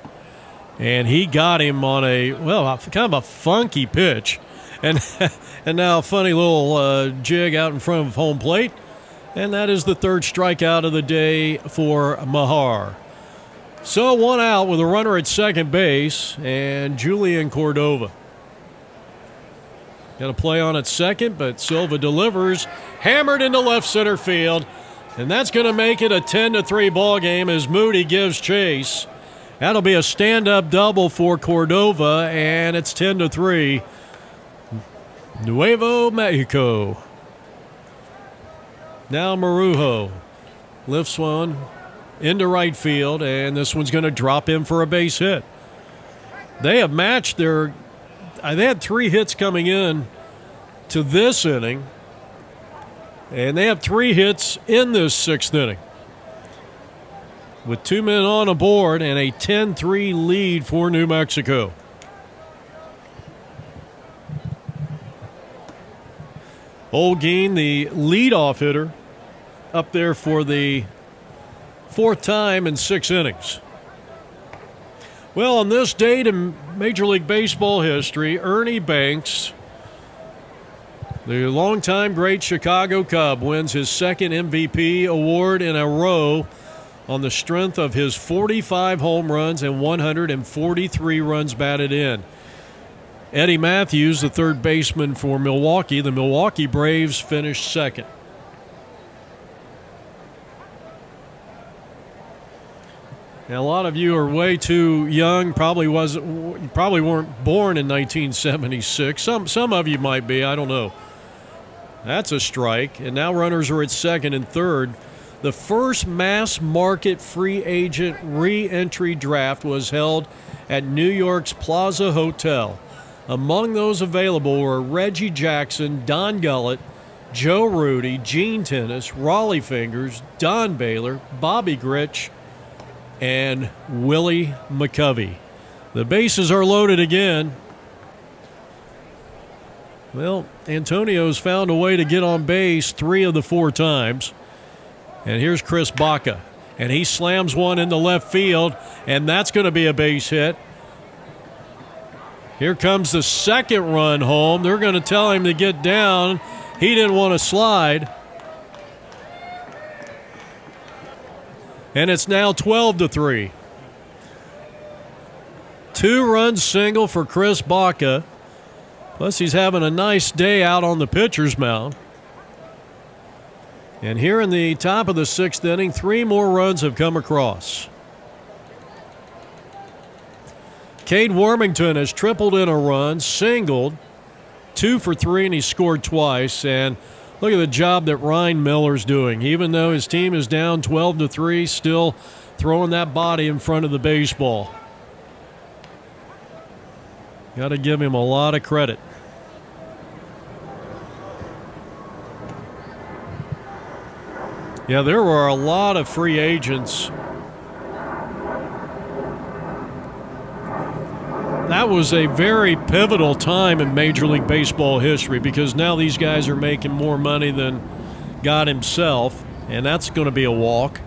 And he got him on kind of a funky pitch. And now a funny little jig out in front of home plate. And that is the 3rd strikeout of the day for Mahar. So 1 out with a runner at second base and Julian Cordova. Got a play on at second, but Silva delivers. Hammered into left center field. And that's going to make it a 10-3 ball game as Moody gives chase. That'll be a stand-up double for Cordova, and it's 10-3. Nuevo Mexico. Now Marujo lifts one into right field, and this one's going to drop in for a base hit. They have matched they had 3 hits coming in to this inning. And they have 3 hits in this 6th inning. With 2 men on aboard and a 10-3 lead for New Mexico. Olguin, the leadoff hitter, up there for the 4th time in 6 innings. Well, on this date in Major League Baseball history, Ernie Banks, the longtime great Chicago Cub, wins his 2nd MVP award in a row on the strength of his 45 home runs and 143 runs batted in. Eddie Matthews, the third baseman for Milwaukee. The Milwaukee Braves finished second. Now, a lot of you are way too young. Probably weren't born in 1976. Some of you might be. I don't know. That's a strike. And now runners are at second and third. The first mass market free agent re-entry draft was held at New York's Plaza Hotel. Among those available were Reggie Jackson, Don Gullett, Joe Rudy, Gene Tennis, Raleigh Fingers, Don Baylor, Bobby Grich, and Willie McCovey. The bases are loaded again. Well, Antonio's found a way to get on base 3 of the 4 times. And here's Chris Baca. And he slams one into left field, and that's going to be a base hit. Here comes the second run home. They're going to tell him to get down. He didn't want to slide. And it's now 12-3. 2-run single for Chris Baca. Plus, he's having a nice day out on the pitcher's mound. And here in the top of the 6th inning, 3 more runs have come across. Cade Wormington has tripled in a run, singled, 2 for 3, and he scored twice. And look at the job that Ryan Miller's doing. Even though his team is down 12-3, still throwing that body in front of the baseball. Got to give him a lot of credit. Yeah, there were a lot of free agents. That was a very pivotal time in Major League Baseball history because now these guys are making more money than God himself, and that's going to be a walk.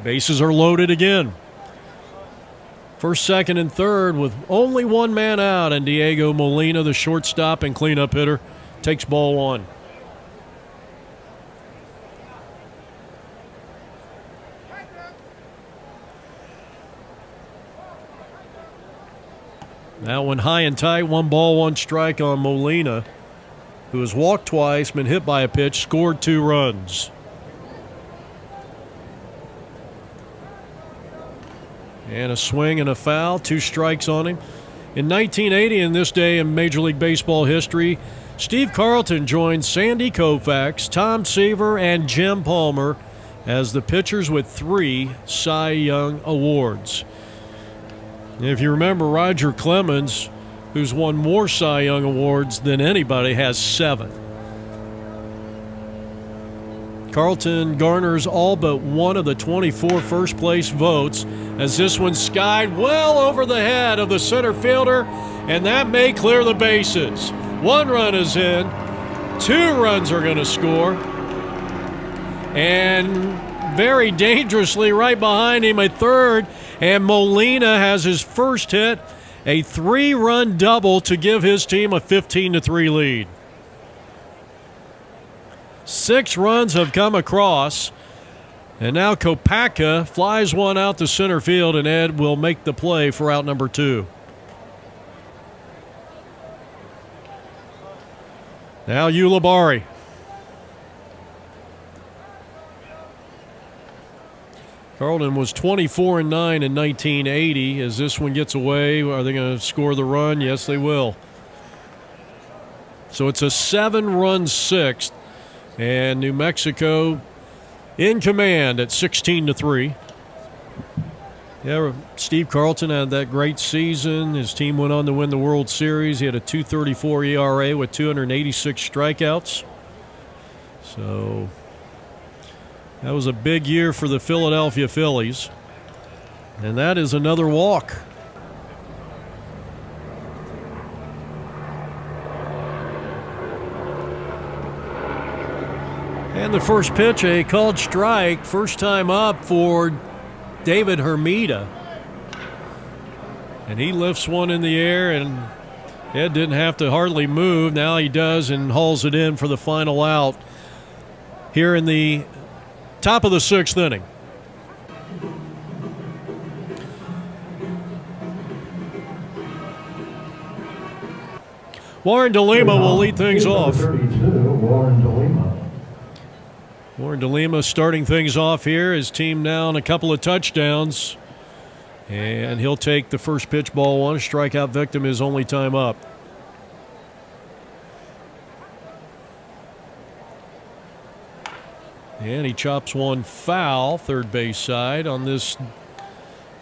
Bases are loaded again. First, second, and third with only 1 man out, and Diego Molina, the shortstop and cleanup hitter, takes ball 1. That one high and tight, 1 ball, 1 strike on Molina, who has walked twice, been hit by a pitch, scored 2 runs. And a swing and a foul, 2 strikes on him. In 1980, in this day in Major League Baseball history, Steve Carlton joined Sandy Koufax, Tom Seaver, and Jim Palmer as the pitchers with 3 Cy Young awards. If you remember, Roger Clemens, who's won more Cy Young awards than anybody, has 7. Carlton garners all but one of the 24 first-place votes as this one skied well over the head of the center fielder, and that may clear the bases. 1 run is in. 2 runs are going to score. And very dangerously right behind him, a third, and Molina has his first hit, a 3-run double to give his team a 15-3 lead. 6 runs have come across, and now Kopacka flies one out to center field, and Ed will make the play for out number 2. Now Ulibarri. Carlton was 24-9 in 1980. As this one gets away, are they going to score the run? Yes, they will. So it's a 7-run 6th, and New Mexico in command at 16-3. Yeah, Steve Carlton had that great season. His team went on to win the World Series. He had a 2.34 ERA with 286 strikeouts. So that was a big year for the Philadelphia Phillies. And that is another walk. And the first pitch, a called strike, first time up for David Hermida. And he lifts one in the air, and Ed didn't have to hardly move. Now he does and hauls it in for the final out here in the top of the 6th inning. Warren DeLima will lead things off. 32, Warren DeLima. Warren DeLima starting things off here. His team down a couple of touchdowns. And he'll take the first pitch, ball one. Strikeout victim his only time up. And he chops one foul, third base side on this.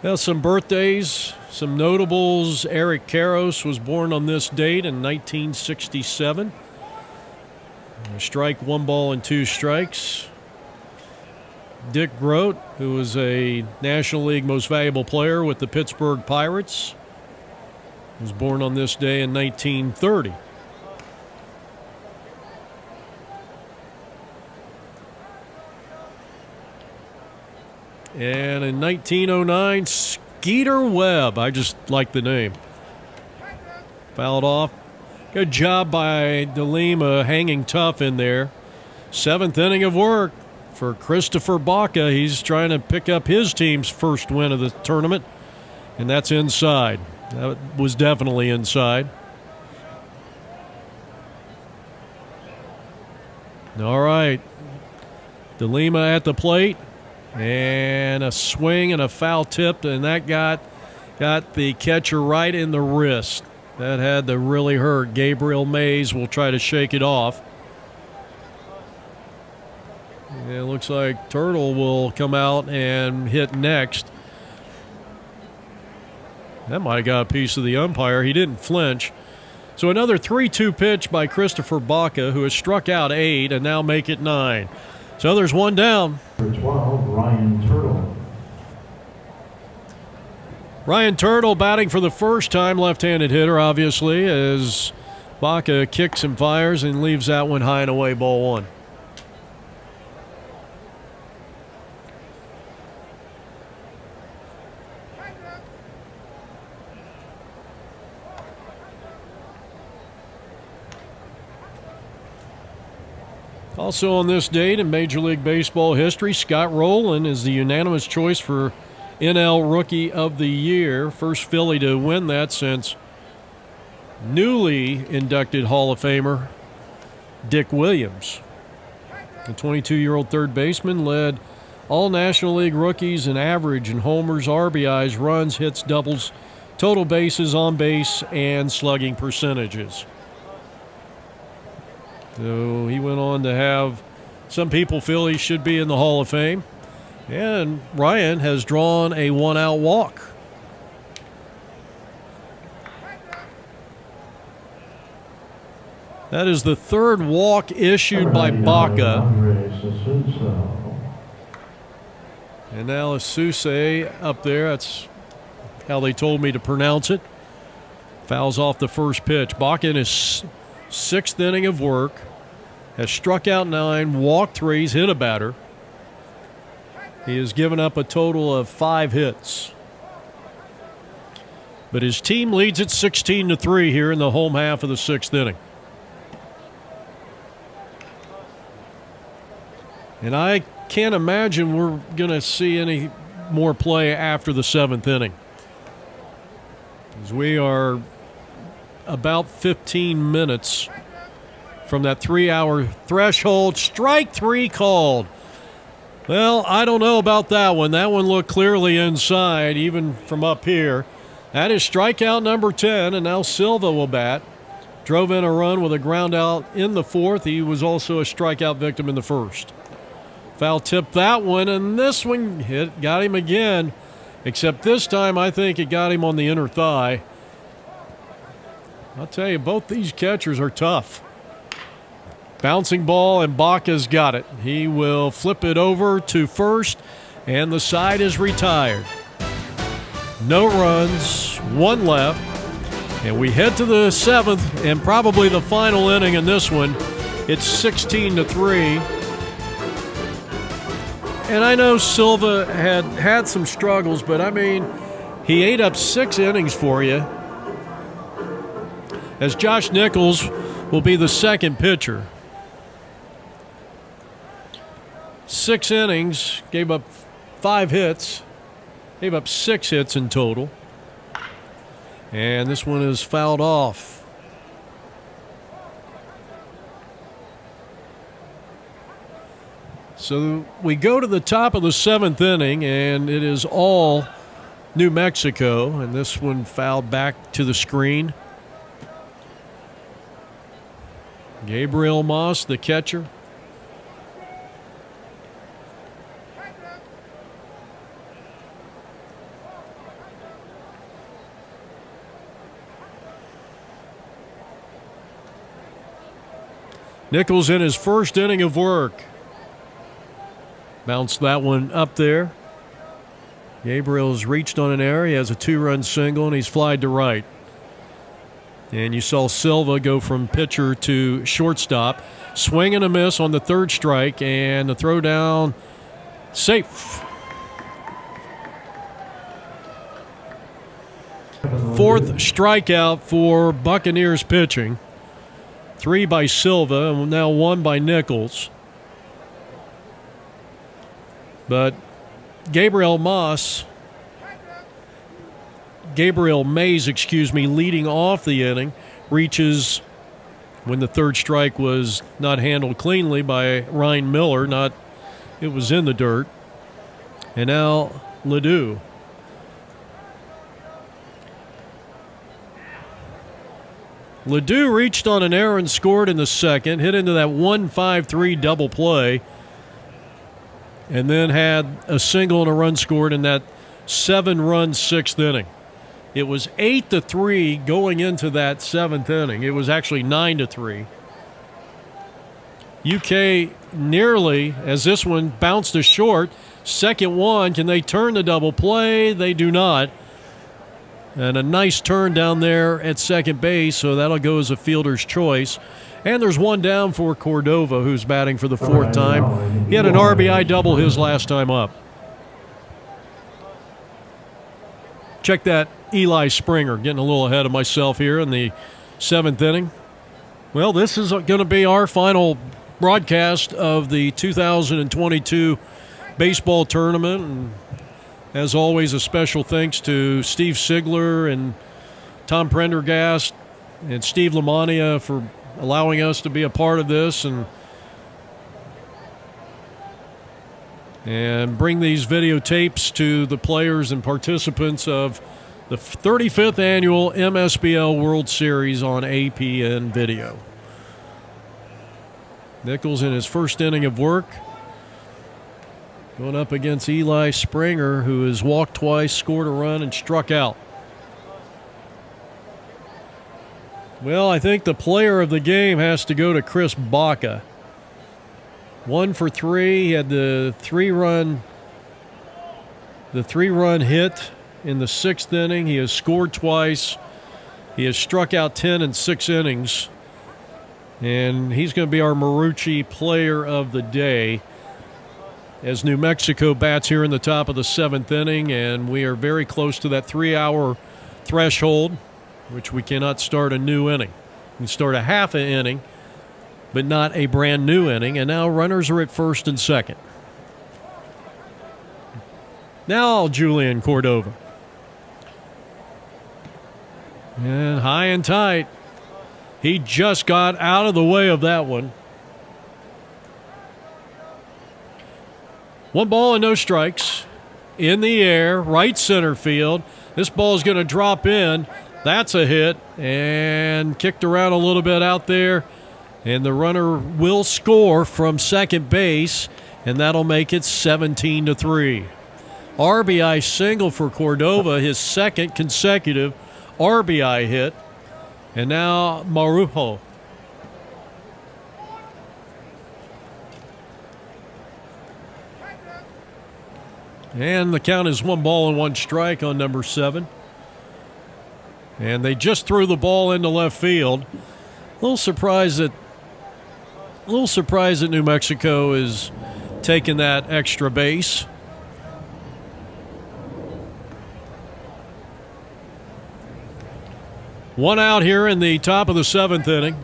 Well, some birthdays, some notables. Eric Karros was born on this date in 1967. A strike, 1 ball and 2 strikes. Dick Grote, who was a National League Most Valuable Player with the Pittsburgh Pirates, was born on this day in 1930. And in 1909, Skeeter Webb. I just like the name. Fouled off. Good job by DeLima hanging tough in there. 7th inning of work for Christopher Baca. He's trying to pick up his team's first win of the tournament, and that's inside. That was definitely inside. All right. DeLima at the plate. And a swing and a foul tip, and that got the catcher right in the wrist. That had to really hurt. Gabriel Mays will try to shake it off. And it looks like Turtill will come out and hit next. That might have got a piece of the umpire. He didn't flinch. So another 3-2 pitch by Christopher Baca, who has struck out 8 and now make it 9. So there's one down. Number 12, Ryan Turtill. Ryan Turtill batting for the first time, left-handed hitter, obviously, as Baca kicks and fires and leaves that one high and away, ball 1. Also on this date in Major League Baseball history, Scott Rowland is the unanimous choice for NL Rookie of the Year. First Philly to win that since newly inducted Hall of Famer Dick Williams. The 22-year-old third baseman led all National League rookies in average and homers, RBIs, runs, hits, doubles, total bases, on base, and slugging percentages. So he went on to have some people feel he should be in the Hall of Fame. And Ryan has drawn a 1-out walk. That is the third walk issued by Baca. And now Asuse up there. That's how they told me to pronounce it. Fouls off the first pitch. Baca in his 6th inning of work has struck out 9, walked 3, he's hit a batter. He has given up a total of 5 hits. But his team leads it 16-3 here in the home half of the 6th inning. And I can't imagine we're going to see any more play after the 7th inning, as we are about 15 minutes from that 3-hour threshold. Strike 3 called. Well, I don't know about that one. That one looked clearly inside, even from up here. That is strikeout number 10, and now Silva will bat. Drove in a run with a ground out in the 4th. He was also a strikeout victim in the 1st. Foul tip that one, and this one got him again, except this time I think it got him on the inner thigh. I'll tell you, both these catchers are tough. Bouncing ball, and Baca's got it. He will flip it over to first, and the side is retired. No runs, 1 left, and we head to the 7th and probably the final inning in this one. It's 16-3. And I know Silva had some struggles, but I mean, he ate up 6 innings for you, as Josh Nichols will be the second pitcher. 6 innings, gave up 5 hits, gave up 6 hits in total. And this one is fouled off. So we go to the top of the 7th inning, and it is all New Mexico, and this one fouled back to the screen. Gabriel Moss, the catcher. Nichols in his first inning of work. Bounced that one up there. Gabriel's reached on an error. He has a 2-run single, and he's flied to right. And you saw Silva go from pitcher to shortstop. Swing and a miss on the 3rd strike, and the throw down safe. 4th strikeout for Buccaneers pitching. 3 by Silva, and now 1 by Nichols. But Gabriel Mays, leading off the inning, reaches when the 3rd strike was not handled cleanly by Ryan Miller. It was in the dirt. And now Ledoux. Ledoux reached on an error and scored in the 2nd, hit into that 1-5-3 double play, and then had a single and a run scored in that 7-run 6th inning. It was 8-3 going into that 7th inning. It was actually 9-3. UK nearly, as this one bounced to short. 2nd one, can they turn the double play? They do not. And a nice turn down there at second base, so that'll go as a fielder's choice. And there's one down for Cordova, who's batting for the 4th time. He had an RBI double his last time up. Check that Eli Springer, getting a little ahead of myself here in the 7th inning. Well, this is going to be our final broadcast of the 2022 baseball tournament. And as always, a special thanks to Steve Sigler and Tom Prendergast and Steve Lamania for allowing us to be a part of this and bring these videotapes to the players and participants of the 35th annual MSBL World Series on APN video. Nichols in his first inning of work, going up against Eli Springer, who has walked twice, scored a run, and struck out. Well, I think the player of the game has to go to Chris Baca. 1 for 3. He had the three-run hit in the 6th inning. He has scored twice. He has struck out 10 in 6 innings. And he's going to be our Marucci player of the day as New Mexico bats here in the top of the 7th inning, and we are very close to that 3-hour threshold, which we cannot start a new inning. We can start a half an inning, but not a brand new inning, and now runners are at 1st and 2nd. Now Julian Cordova. And high and tight. He just got out of the way of that one. 1 ball and no strikes. In the air, right center field. This ball is going to drop in. That's a hit, and kicked around a little bit out there. And the runner will score from second base, and that'll make it 17-3. RBI single for Cordova, his 2nd consecutive RBI hit. And now Marujo. And the count is 1 ball and 1 strike on number 7. And they just threw the ball into left field. A little surprised that New Mexico is taking that extra base. One out here in the top of the 7th inning.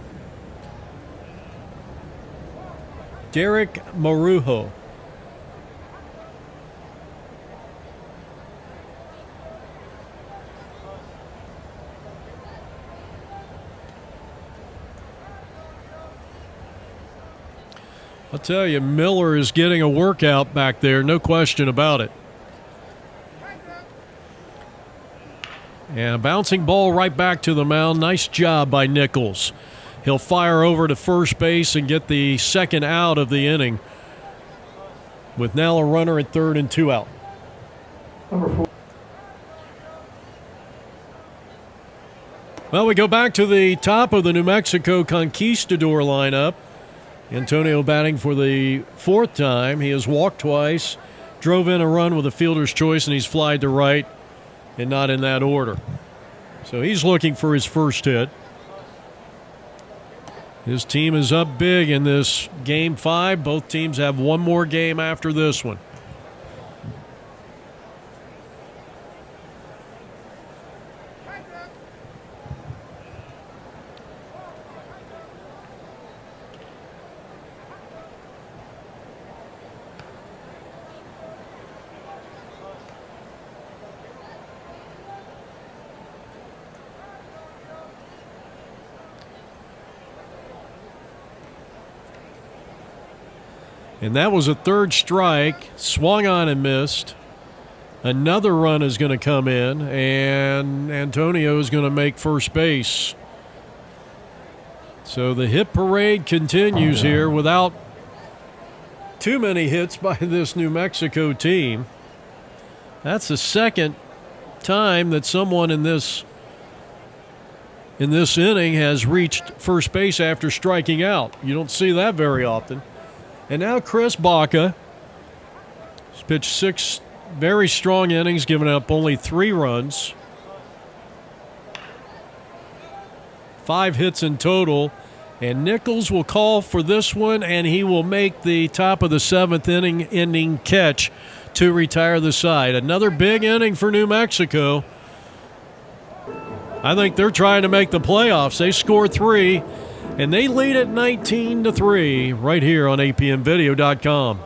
Derek Marujo. I'll tell you, Miller is getting a workout back there, no question about it. And a bouncing ball right back to the mound. Nice job by Nichols. He'll fire over to first base and get the second out of the inning, with now a runner at third and 2 out. Number 4. Well, we go back to the top of the New Mexico Conquistador lineup. Antonio batting for the 4th time. He has walked twice, drove in a run with a fielder's choice, and he's flied to right, and not in that order. So he's looking for his first hit. His team is up big in this Game 5. Both teams have one more game after this one. And that was a third strike, swung on and missed. Another run is going to come in, and Antonio is going to make first base. So the hit parade continues here without too many hits by this New Mexico team. That's the second time that someone in this inning has reached first base after striking out. You don't see that very often. And now Chris Baca has pitched 6 very strong innings, giving up only 3 runs. 5 hits in total. And Nichols will call for this one, and he will make the top of the 7th inning ending catch to retire the side. Another big inning for New Mexico. I think they're trying to make the playoffs. They score 3. And they lead at 19-3 right here on apmvideo.com.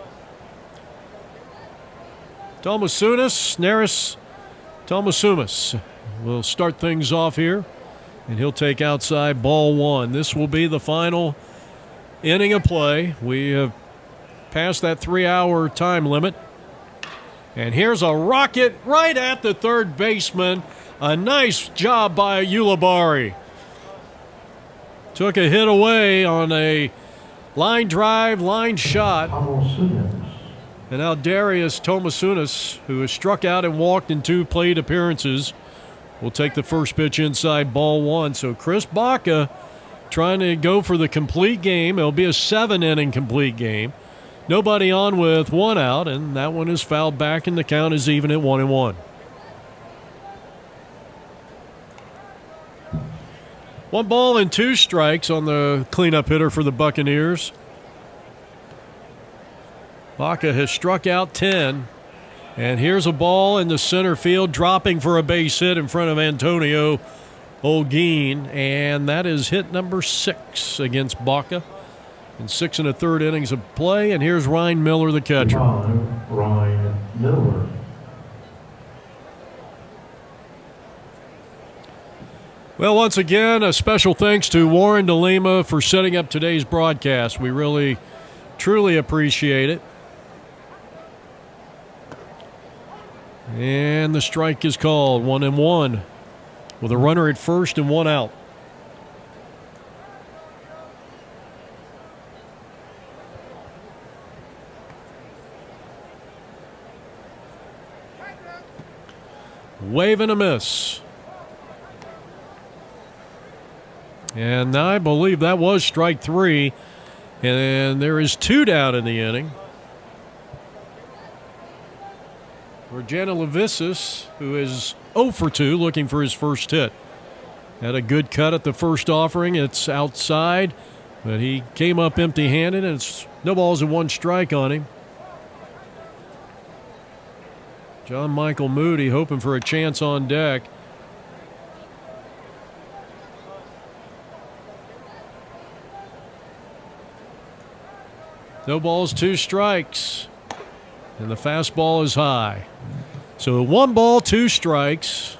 Tamasiunas, Neris, Tamasiunas will start things off here. And he'll take outside ball 1. This will be the final inning of play. We have passed that 3-hour time limit. And here's a rocket right at the third baseman. A nice job by Ulibarri. Took a hit away on a line drive, line shot. Tamasiunas. And now Darius Tamasiunas, who has struck out and walked in 2 plate appearances, will take the first pitch inside ball 1. So Chris Baca trying to go for the complete game. It'll be a 7-inning complete game. Nobody on with 1 out, and that one is fouled back, and the count is even at 1-1. 1 ball and 2 strikes on the cleanup hitter for the Buccaneers. Baca has struck out 10. And here's a ball in the center field, dropping for a base hit in front of Antonio Holguin. And that is hit number 6 against Baca in 6 1/3 innings of play. And here's Ryan Miller, the catcher. Ryan Miller. Well, once again, a special thanks to Warren DeLima for setting up today's broadcast. We really, truly appreciate it. And the strike is called, 1-1, with a runner at first and 1 out. Wave and a miss. And I believe that was strike 3. And there is 2 down in the inning. For Janulevicius, who is 0 for 2, looking for his first hit. Had a good cut at the first offering. It's outside, but he came up empty-handed, and it's no balls and 1 strike on him. John Michael Moody hoping for a chance on deck. No balls, 2 strikes. And the fastball is high. So 1 ball, 2 strikes.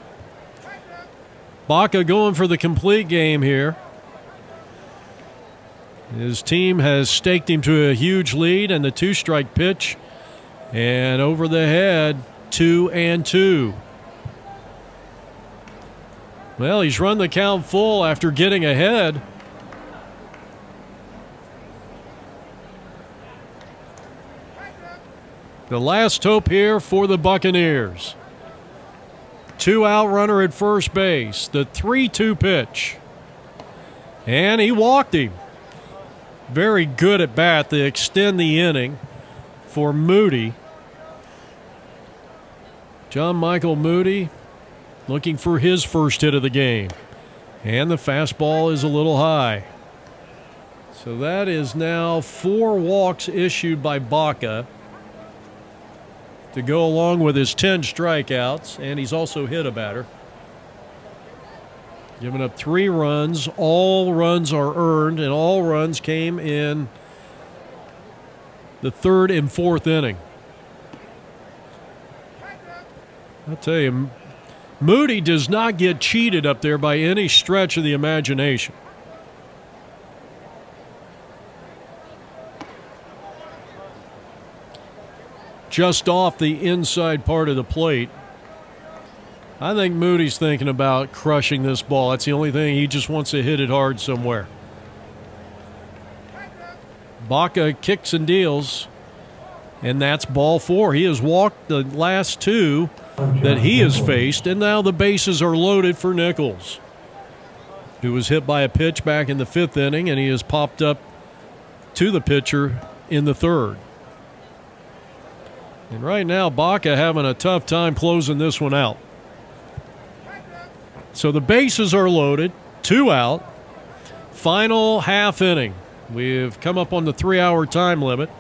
Baca going for the complete game here. His team has staked him to a huge lead, and the 2-strike pitch. And over the head, 2-2. Well, he's run the count full after getting ahead. The last hope here for the Buccaneers. 2-out runner at first base. The 3-2 pitch. And he walked him. Very good at bat to extend the inning for Moody. John Michael Moody looking for his first hit of the game. And the fastball is a little high. So that is now 4 walks issued by Baca to go along with his 10 strikeouts, and he's also hit a batter. Giving up 3 runs. All runs are earned, and all runs came in the 3rd and 4th inning. I'll tell you, Moody does not get cheated up there by any stretch of the imagination. Just off the inside part of the plate. I think Moody's thinking about crushing this ball. That's the only thing. He just wants to hit it hard somewhere. Baca kicks and deals, and that's ball 4. He has walked the last 2 that he has faced, and now the bases are loaded for Nichols, who was hit by a pitch back in the 5th inning, and he has popped up to the pitcher in the 3rd. And right now, Baca having a tough time closing this one out. So the bases are loaded, 2 out. Final half inning. We've come up on the 3-hour time limit,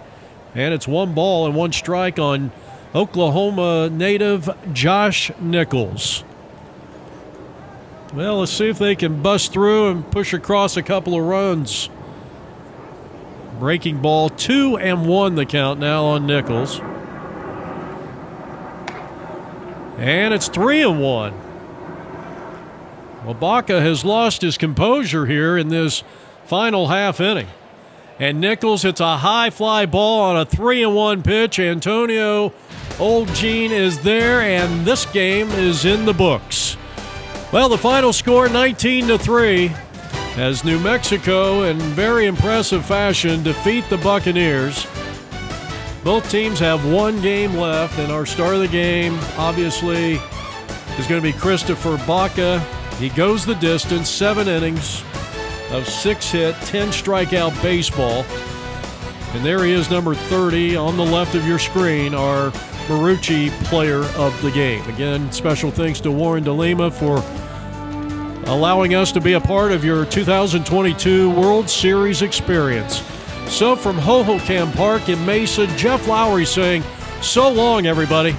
and it's 1 ball and 1 strike on Oklahoma native Josh Nichols. Well, let's see if they can bust through and push across a couple of runs. Breaking ball, 2-1 the count now on Nichols. And it's 3-1. Well, Baca has lost his composure here in this final half inning. And Nichols hits a high fly ball on a 3-1 pitch. Antonio Old Gene is there, and this game is in the books. Well, the final score, 19-3, as New Mexico, in very impressive fashion, defeat the Buccaneers. Both teams have 1 game left, and our star of the game, obviously, is going to be Christopher Baca. He goes the distance, 7 innings of 6-hit, 10 strikeout baseball. And there he is, number 30 on the left of your screen, our Marucci player of the game. Again, special thanks to Warren DeLima for allowing us to be a part of your 2022 World Series experience. So from Hohokam Park in Mesa, Jeff Lowry saying, so long, everybody.